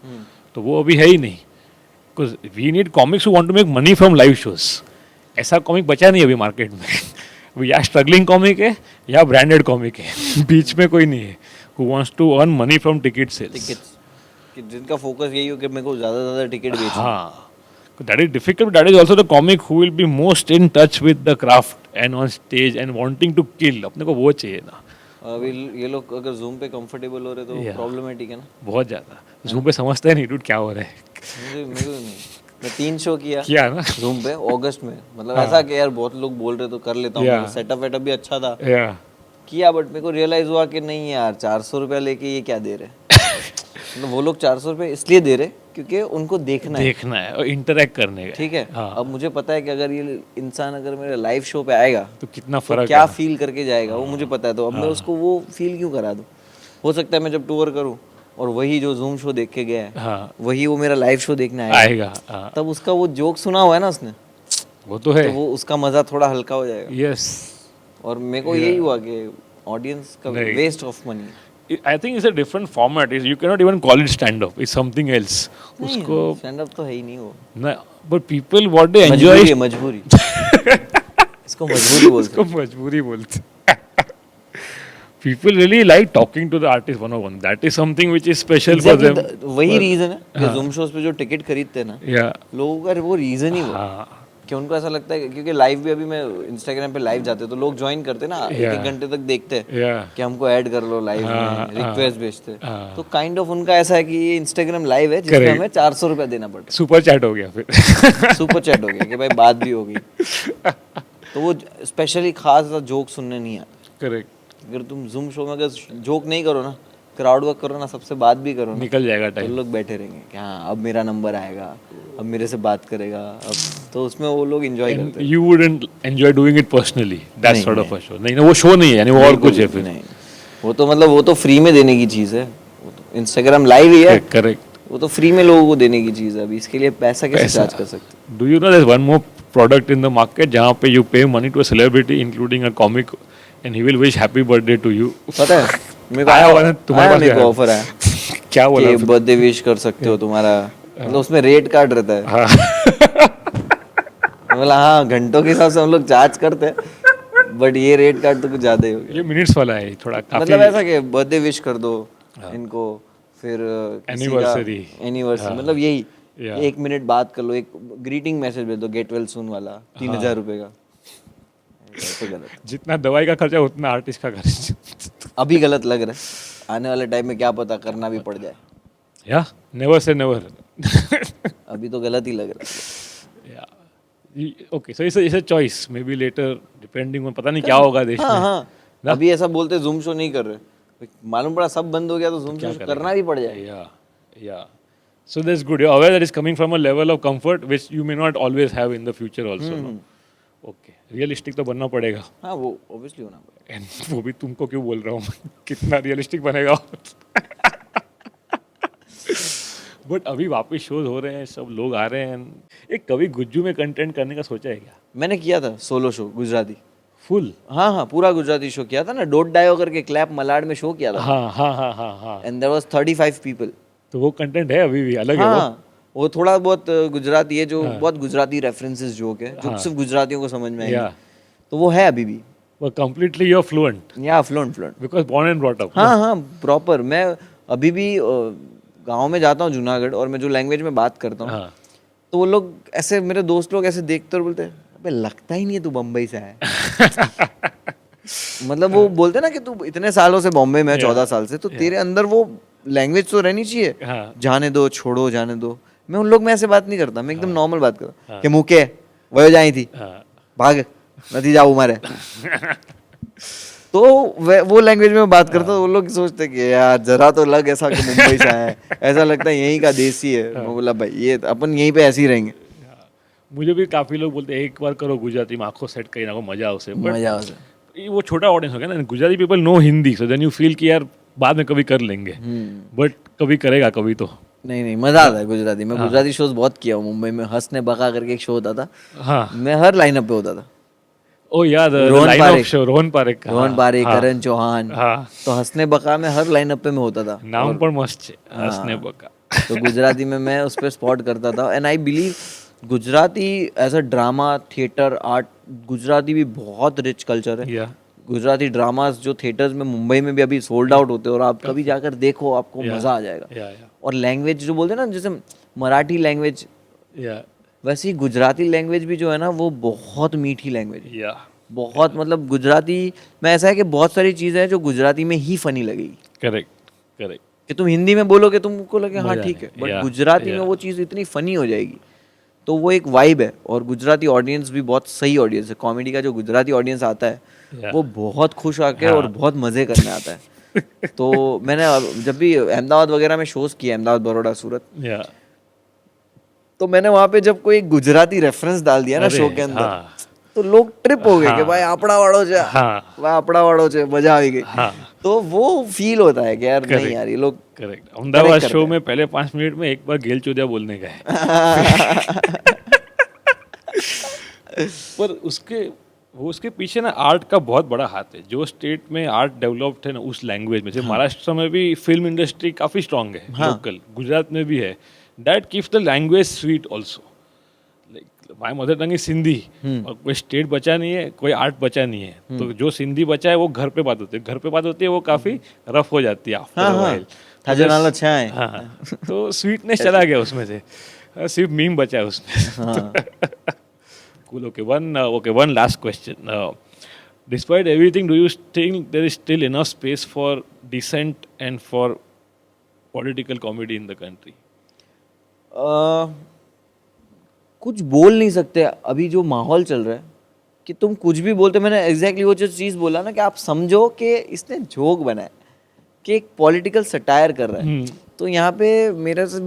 तो वो अभी है ही नहीं, because we need comics who want to make money from live shows. ऐसा कॉमिक बचा नहीं अभी मार्केट में। अभी या स्ट्रगलिंग कॉमिक है या ब्रांडेड कॉमिक है, बीच में कोई नहीं है who wants to earn money from ticket sales. कि जिनका फोकस यही हो कि मेरे को ज़्यादा से ज़्यादा टिकट बेचना। हाँ, that is difficult, that is also the comic who will be most in touch with the craft and on stage and wanting to kill, अपने को वो चाहिए ना। अभी ये लोग अगर जूम पे कंफर्टेबल हो रहे तो प्रॉब्लमेटिक है ना बहुत ज़्यादा। जूम पे समझते हैं नहीं डूड क्या हो रहा है। मुझे नहीं, मैं 3 शो किया ना जूम पे अगस्त में, मतलब ऐसा कि यार बहुत लोग बोल रहे तो कर लेता हूँ, सेटअप वेटअप भी अच्छा था किया, बट मेरे को रियलाइज हुआ कि नहीं यार 400 रुपया लेके ये क्या दे रहे। मतलब वो लोग 400 रुपये इसलिए दे रहे क्योंकि उनको देखना है और इंटरेक्ट करने का, ठीक है। अब मुझे पता है कि अगर ये इंसान अगर मेरे लाइव शो पे आएगा तो कितना फर्क, क्या फील करके जाएगा वो मुझे पता है, तो अब मैं उसको वो फील क्यों करा दूँ। हो सकता है मैं जब टूर करूँ और वही जो जूम शो देख के गया है वही वो मेरा लाइव शो देखने आएगा, तब उसका वो जोक सुना हुआ है ना उसने, वो तो है, तो वो उसका मजा थोड़ा हल्का हो जाएगा। यस, और मेरे को यही हुआ कि ऑडियंस का waste of money. I think it's a different format. You cannot even call it stand-up. It's something else. उसको stand-up तो है ही नहीं वो। ना, but people what they enjoy. मजबूरी। इसको मजबूरी बोलते। इसको मजबूरी बोलते। People really like talking to the artist one on one. That is something which is special for them. वही रीजन है कि Zoom shows पे जो टिकट खरीदते हैं ना, लोगों का वो रीजन ही वो कि उनको ऐसा लगता है, क्योंकि लाइव भी अभी मैं इंस्टाग्राम पे लाइव जाते तो लोग ज्वाइन करते ना, एक घंटे तक देखते हैं कि हमको ऐड कर लो लाइव में, रिक्वेस्ट भेजते, तो काइंड ऑफ उनका ऐसा है कि ये इंस्टाग्राम लाइव है जिसमें हमें 400 रुपया देना पड़ता है। सुपर चैट हो गया फिर। सुपर चैट हो गया कि भाई बात भी हो गई, तो वो स्पेशली खास जोक सुनने नहीं आते। करेक्ट। अगर तुम जूम शो में अगर जोक नहीं करो ना, क्राउड वर्क करो ना, सबसे बात भी करो, निकल जाएगा टाइम, तो लोग बैठे रहेंगे कि हाँ अब मेरा नंबर आएगा, अब मेरे से बात करेगा, अब तो उसमें वो लोग एंजॉय करते हैं। You wouldn't enjoy doing it personally, that sort of a show. नहीं ना, वो शो नहीं है, यानी वो और कुछ है फिर। नहीं, वो तो मतलब वो तो फ्री में देने की चीज़ है, वो तो इंस्टाग्राम लाइव ही है। करेक्ट। वो तो फ्री में लोगों को देने की चीज़ है, अभी इसके लिए पैसा कैसे चार्ज कर सकते? Do you know there's one more product in the market जहाँ पे you pay money to a celebrity including a comic and he will wish happy birthday to you. पता है मेरे को आया हुआ ना तुम्हारे मेरे को ऑफर आया क्या बोला कि बर्थडे विश कर सकते हो तुम्हारा, मतलब उसमें रेट कार्ड रहता है। बोला हाँ घंटों के हिसाब से हम लोग चार्ज करते हैं, बट ये रेट कार्ड तो कुछ ज्यादा ही हो गया। ये मिनट्स वाला है थोड़ा काफी, मतलब ऐसा कि बर्थडे विश कर दो इनको, फिर एनिवर्सरी मतलब यही 1 मिनट बात कर लो, एक ग्रीटिंग मैसेज भेज दो, गेट वेल सून वाला 3000 रुपए का। तो गलत, जितना दवाई का खर्चा उतना आर्टिस्ट का खर्चा। अभी गलत लग रहा है, आने वाले टाइम में क्या पता करना भी पड़ जाए। या नेवर से नेवर। अभी तो गलत ही लग रहा है। Okay, so it's a choice, maybe later depending on, पता नहीं क्या होगा देश में। हाँ, अभी ऐसा बोलते जूम शो नहीं कर रहे, मालूम पड़ा सब बंद हो गया तो जूम शो करना भी पड़ जाए। या so that's good, you're aware that is coming from a level of comfort which you may not always have in the future also, no? Okay, realistic तो बनना पड़ेगा। हाँ वो ऑब्वियसली होना पड़ेगा। एंड वो भी तुमको क्यों बोल रहा हूँ, कितना रियलिस्टिक बनेगा। बट अभी वापस शोज हो रहे हैं, सब लोग आ रहे हैं। एक कभी गुज्जू में कंटेंट करने का सोचा है क्या? मैंने किया था सोलो शो गुजराती फुल। हाँ पूरा गुजराती शो किया था ना, डोट डायो करके क्लैप मलाड में शो किया था। हाँ। And there was 35 people. तो वो कंटेंट है अभी भी अलग है वो थोड़ा बहुत गुजराती है, जो बहुत गुजराती रेफरेंसेस जोक है जो सिर्फ गुजरातियों को समझ में आएगा, तो वो है अभी भी। वो कंप्लीटली यू आर फ्लुएंट? या fluent because born and brought up. हाँ प्रॉपर। मैं अभी भी गांव में जाता हूँ जूनागढ़, और मैं जो लैंग्वेज में बात करता हूँ तो वो लोग ऐसे, मेरे दोस्त लोग ऐसे देखते और बोलते हैं अबे लगता ही नहीं है तू बम्बई से आया। मतलब वो बोलते ना कि तू इतने सालों से बॉम्बे में, 14 साल से, तो तेरे अंदर वो लैंग्वेज तो रहनी चाहिए। जाने दो, छोड़ो, जाने दो। मैं उन लोग में ऐसे बात नहीं करता, मैं एकदम नॉर्मल बात करता कि मुके वयो जाई थी भाग नती जाऊ मारे। तो वो लैंग्वेज में बात करता, तो वो लोग सोचते कि यार जरा तो लग ऐसा कि मुंबई से आया है, ऐसा लगता है यहीं का देसी है। मैं बोला भाई ये अपन यहीं पे ऐसे ही रहेंगे। मुझे भी काफी लोग बोलते हैं एक बार करो गुजराती में, आंखों सेट कहीं ना, मजा उसे मजा उसे। वो छोटा ऑडियंस हो गया ना, Gujarati people know Hindi, so then you feel कि यार बाद में कभी कर लेंगे, बट कभी करेगा कभी तो। नहीं मजा आता है गुजराती में। गुजराती शोज बहुत किया हूँ मुंबई में। हंसने बका करके एक शो होता था, हाँ मैं हर लाइनअप पे होता था। ओ याद Rohan line of show, Rohan Parekh, Rohan Parekh, Karan Chauhan, हाँ तो हंसने बका में हर लाइनअप पे मैं होता था। नाम पर मस्त है हंसने बका। तो गुजराती में मैं उस पर स्पॉट करता था। And I believe Gujarati as a drama theatre art, Gujarati भी बहुत रिच कल्चर है। या गुजराती ड्रामास जो थिएटर्स में मुंबई में भी अभी सोल्ड आउट होते हैं, और आप कभी जाकर देखो, आपको मजा आ जाएगा। या और लैंग्वेज जो बोलते हैं ना, जैसे मराठी लैंग्वेज, या वैसे ही गुजराती लैंग्वेज भी जो है ना, वो बहुत मीठी लैंग्वेज है। या बहुत मतलब गुजराती में ऐसा है कि बहुत सारी चीज़ें हैं जो गुजराती में ही फनी लगेगी। Correct correct. कि तुम हिंदी में बोलोगे तुमको लगे हाँ मजा ठीक है, नहीं। बट Yeah, गुजराती में yeah. वो चीज़ इतनी फनी हो जाएगी। तो वो एक वाइब है। और गुजराती ऑडियंस भी बहुत सही ऑडियंस है। कॉमेडी का जो गुजराती ऑडियंस आता है, Yeah. वो बहुत खुश आके हाँ. और बहुत मज़े करने आता है। तो मैंने जब भी अहमदाबाद वगैरह में शोज़ किया, अहमदाबाद, बड़ौदा, सूरत, या तो मैंने वहाँ पे जब कोई गुजराती रेफरेंस डाल दिया ना अरे, शो के अंदर, हाँ. तो लोग ट्रिप हो गए कि भाई आपड़ा वाड़ो छे, हाँ. भाई आपड़ा वाड़ो छे, मजा आ गई। हाँ. तो वो फील होता है कि यार नहीं Correct. यार ये लोग करेक्ट। अहमदाबाद करते शो हैं। में पहले 5 मिनट में एक बार गेल चौधरी बोलने का है। पर उसके पीछे ना आर्ट का बहुत बड़ा हाथ है। जो स्टेट में आर्ट डेवलप्ड है ना उस लैंग्वेज में, जैसे महाराष्ट्र में भी फिल्म इंडस्ट्री काफी स्ट्रांग है, लोकल, गुजरात में भी है। That keeps the language sweet also. Like my mother tongue is Sindhi, और कोई स्टेट बचा नहीं है, कोई आर्ट बचा नहीं है। तो जो सिंधी बचा है वो घर पे बात होती है, घर पे बात होती है वो काफी रफ हो जाती है आफ्टर अ व्हाइल। था जो नालो अच्छा है। हाँ, तो स्वीटनेस चला गया उसमें से, सिर्फ मीम बचा है उसमें। Cool. Okay, one last question. Despite everything, do you think there is still enough space for dissent and for political comedy in the country? कुछ बोल नहीं सकते अभी जो माहौल चल रहा है, कि तुम कुछ भी बोलते। मैंने एग्जैक्टली वो जो चीज़ बोला ना, कि आप समझो कि इसने जोक बनाया, कि एक पॉलिटिकल सटायर कर रहा है। तो यहाँ पे मेरा से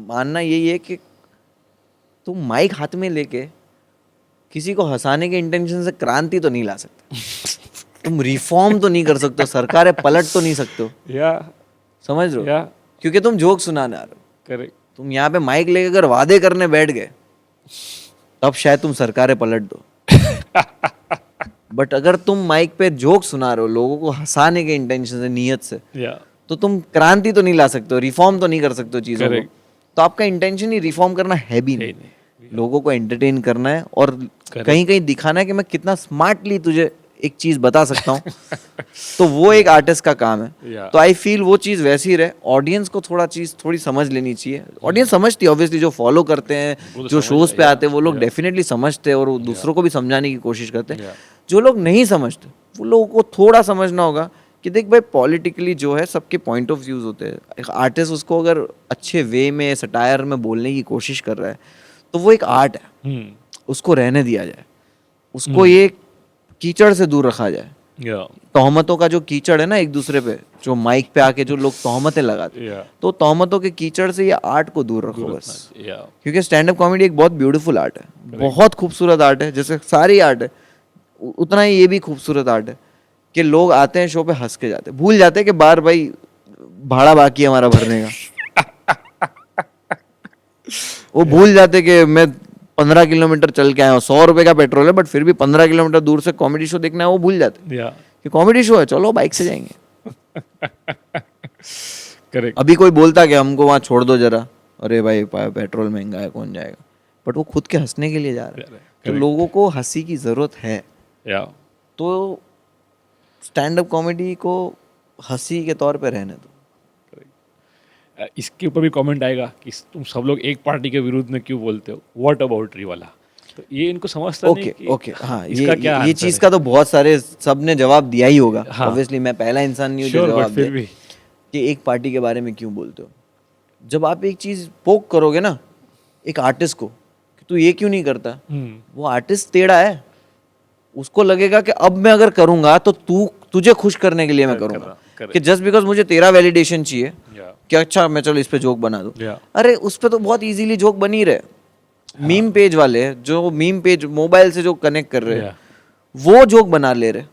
मानना यही है कि तुम माइक हाथ में लेके किसी को हंसाने के इंटेंशन से क्रांति तो नहीं ला सकते। तुम रिफॉर्म तो नहीं कर सकते हो, सरकारें पलट तो नहीं सकते हो। समझ रहे हो? क्योंकि तुम जोक सुनाने आ रहे हो। करेक्ट। तुम यहाँ पे माइक लेके अगर वादे करने बैठ गए, तब शायद तुम सरकारें पलट दो। बट अगर तुम माइक पे जोक सुना रहे हो लोगों को हंसाने के इंटेंशन से, नियत से, तो तुम क्रांति तो नहीं ला सकते हो, रिफॉर्म तो नहीं कर सकते हो चीजों को। तो आपका इंटेंशन ही रिफॉर्म करना है भी नहीं, लोगों को एंटरटेन करना है और कहीं कहीं दिखाना है कि मैं कितना स्मार्टली तुझे एक चीज बता सकता हूँ। तो वो एक आर्टिस्ट का काम है। तो आई फील वो चीज वैसी रहे। ऑडियंस को थोड़ी समझ लेनी चाहिए। ऑडियंस समझती है ऑब्वियसली, जो फॉलो करते हैं, जो शोज पे आते हैं, वो लोग डेफिनेटली समझते हैं और दूसरों को भी समझाने की कोशिश करते हैं। जो लोग नहीं समझते, वो लोगों को थोड़ा समझना होगा कि देख भाई, पॉलिटिकली जो है सबके पॉइंट ऑफ व्यूज होते हैं। एक आर्टिस्ट उसको अगर अच्छे वे में, सटायर में बोलने की कोशिश कर रहा है, तो वो एक आर्ट है, उसको रहने दिया जाए। उसको ये कीचड़ से दूर रखा जाए। तोहमतों का जो कीचड़ है ना एक दूसरे पे, जो माइक पे आके जो लोग तोहमतें लगाते, तो तोहमतों के कीचड़ से ये आर्ट को दूर रखो बस। क्योंकि स्टैंड अप कॉमेडी एक बहुत ब्यूटीफुल आर्ट है, बहुत खूबसूरत आर्ट है। जैसे सारी आर्ट है, उतना ही ये भी खूबसूरत आर्ट है कि लोग आते हैं शो पे, हंस के जाते हैं, भूल जाते हैं कि बाहर भाई भाड़ा बाकी है हमारा भरने का। वो भूल जाते कि मैं 15 किलोमीटर चल के आया हूँ, 100 रुपए का पेट्रोल है, बट फिर भी 15 किलोमीटर दूर से कॉमेडी शो देखना है। वो भूल जाते कि कॉमेडी शो है, चलो बाइक से जाएंगे। करेक्ट। अभी कोई बोलता कि हमको वहाँ छोड़ दो जरा, अरे भाई पेट्रोल महंगा है, कौन जाएगा, बट वो खुद के हंसने के लिए जा रहा है। तो लोगों को हंसी की जरूरत है। तो स्टैंड अप कॉमेडी को हंसी के तौर पे रहने दो। इसके ऊपर भी कमेंट आएगा कि तुम सब लोग एक पार्टी के विरुद्ध में क्यों बोलते हो, व्हाट अबाउट वाला। तो ये इनको समझता नहीं कि ओके हाँ, ये चीज का तो बहुत सारे सब ने जवाब दिया ही होगा। ऑब्वियसली मैं पहला इंसान नहीं हूँ जो जवाब दे कि एक पार्टी के बारे में क्यों बोलते हो। जब आप एक चीज पोक करोगे ना एक आर्टिस्ट को कि तू ये क्यों नहीं करता, वो आर्टिस्ट टेढ़ा है, उसको लगेगा कि अब मैं अगर करूंगा तो तुझे खुश करने के लिए मैं करूंगा, कि जस्ट बिकॉज मुझे तेरा वैलिडेशन चाहिए कि अच्छा मैं चलो इस पे जोक बना दूं। अरे उस पे तो बहुत इजीली जोक बन ही रहे। मीम पेज वाले जो मीम पेज मोबाइल से जो कनेक्ट कर रहे हैं, वो जोक बना ले रहे।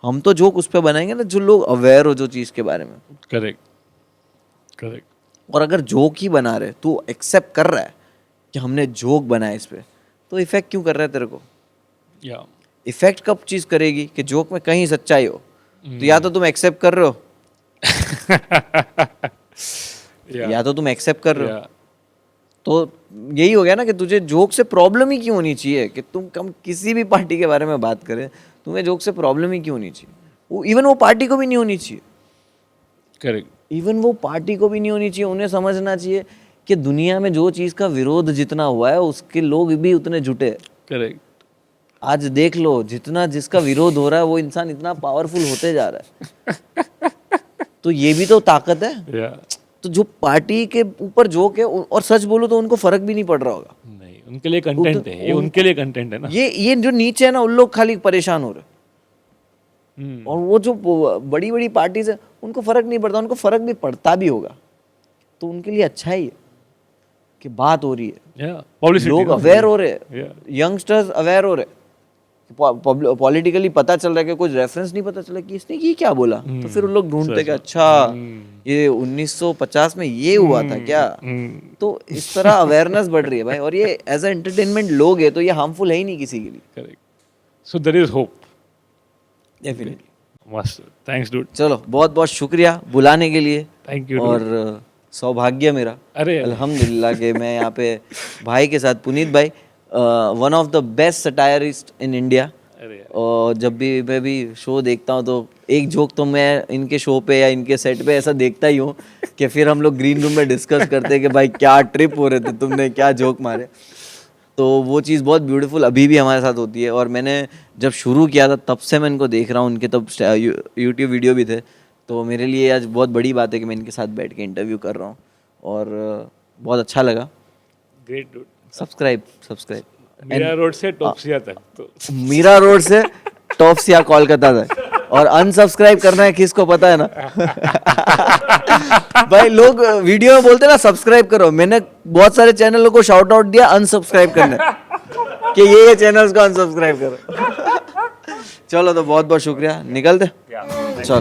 हम तो जोक उस पर बनाएंगे ना जो लोग अवेयर हो जो चीज़ के बारे में। करेक्ट और अगर जोक ही बना रहे, तू एक्सेप्ट कर रहा है कि हमने जोक बनाया इस पे, तो इफेक्ट क्यों कर रहा है तेरे को? या इफेक्ट कब चीज़ करेगी कि जोक में कहीं सच्चाई हो। तो या तो तुम एक्सेप्ट कर रहे हो या तो तुम एक्सेप्ट कर रहे हो। तो यही हो गया ना कि तुझे जोक से प्रॉब्लम ही क्यों होनी चाहिए कि तुम कम किसी भी पार्टी के बारे में बात करें, तुम्हें जोक से प्रॉब्लम ही क्यों होनी चाहिए? वो इवन वो पार्टी को भी नहीं होनी चाहिए। करेक्ट। इवन वो पार्टी को भी नहीं होनी चाहिए। उन्हें समझना चाहिए कि दुनिया में जो चीज़ का विरोध जितना हुआ है उसके लोग भी उतने जुटे हैं। करेक्ट। आज देख लो जितना जिसका विरोध हो रहा है वो इंसान इतना पावरफुल होते जा रहा है। तो ये भी तो ताकत है। तो जो पार्टी के ऊपर जोक है, और सच बोलो तो उनको फर्क भी नहीं पड़ रहा होगा। नहीं, उनके लिए कंटेंट है, ये उनके लिए कंटेंट है ना। ये जो नीचे है ना, उन लोग खाली परेशान हो रहे। और वो जो बड़ी बड़ी पार्टीज है उनको फर्क नहीं पड़ता, उनको फर्क भी पड़ता भी होगा तो उनके लिए अच्छा ही है कि बात हो रही है, लोग अवेयर हो रहे हैं, यंगस्टर्स अवेयर हो रहे हैं, पॉलिटिकली पता चल रहा है कि कुछ रेफरेंस नहीं पता चला कि इसने ये क्या बोला। तो फिर उन लोग ढूंढते कि अच्छा ये 1950 में ये हुआ था क्या। तो इस तरह अवेयरनेस बढ़ रही है भाई, और ये एज अ एंटरटेनमेंट लोग है तो ये हार्मफुल है ही नहीं किसी के लिए। Correct. So there is hope. Definitely. मस्त, थैंक्स डूड। चलो बहुत बहुत शुक्रिया बुलाने के लिए। Thank you. और सौभाग्य मेरा, अरे अल्हम्दुलिल्लाह कि मैं यहाँ पे भाई के साथ, पुनीत भाई, one of the best satirist in India. और जब भी मैं भी शो देखता हूँ तो एक जोक तो मैं इनके शो पे या इनके सेट पे ऐसा देखता ही हूँ कि फिर हम लोग ग्रीन रूम में डिस्कस करते हैं कि भाई क्या ट्रिप हो रहे थे, तुमने क्या जोक मारे। तो वो चीज़ बहुत ब्यूटीफुल अभी भी हमारे साथ होती है। और मैंने जब शुरू किया था तब से मैं इनको देख रहा हूँ, उनके तब यूट्यूब वीडियो भी थे। तो मेरे लिए आज बहुत बड़ी बात है कि मैं इनके साथ बैठ के इंटरव्यू कर रहा हूँ और बहुत अच्छा लगा। Great dude. Subscribe Mira Road से टॉप्सिया तक, तो मीरा रोड से टॉप्सिया कोलकाता तक। और अनसब्सक्राइब करना है किसको पता है ना। भाई लोग वीडियो में बोलते ना सब्सक्राइब करो, मैंने बहुत सारे चैनलों को शाउट आउट दिया अनसब्सक्राइब करने कि ये चैनल्स को अनसब्सक्राइब करो। चलो तो बहुत बहुत शुक्रिया, निकलते चलो।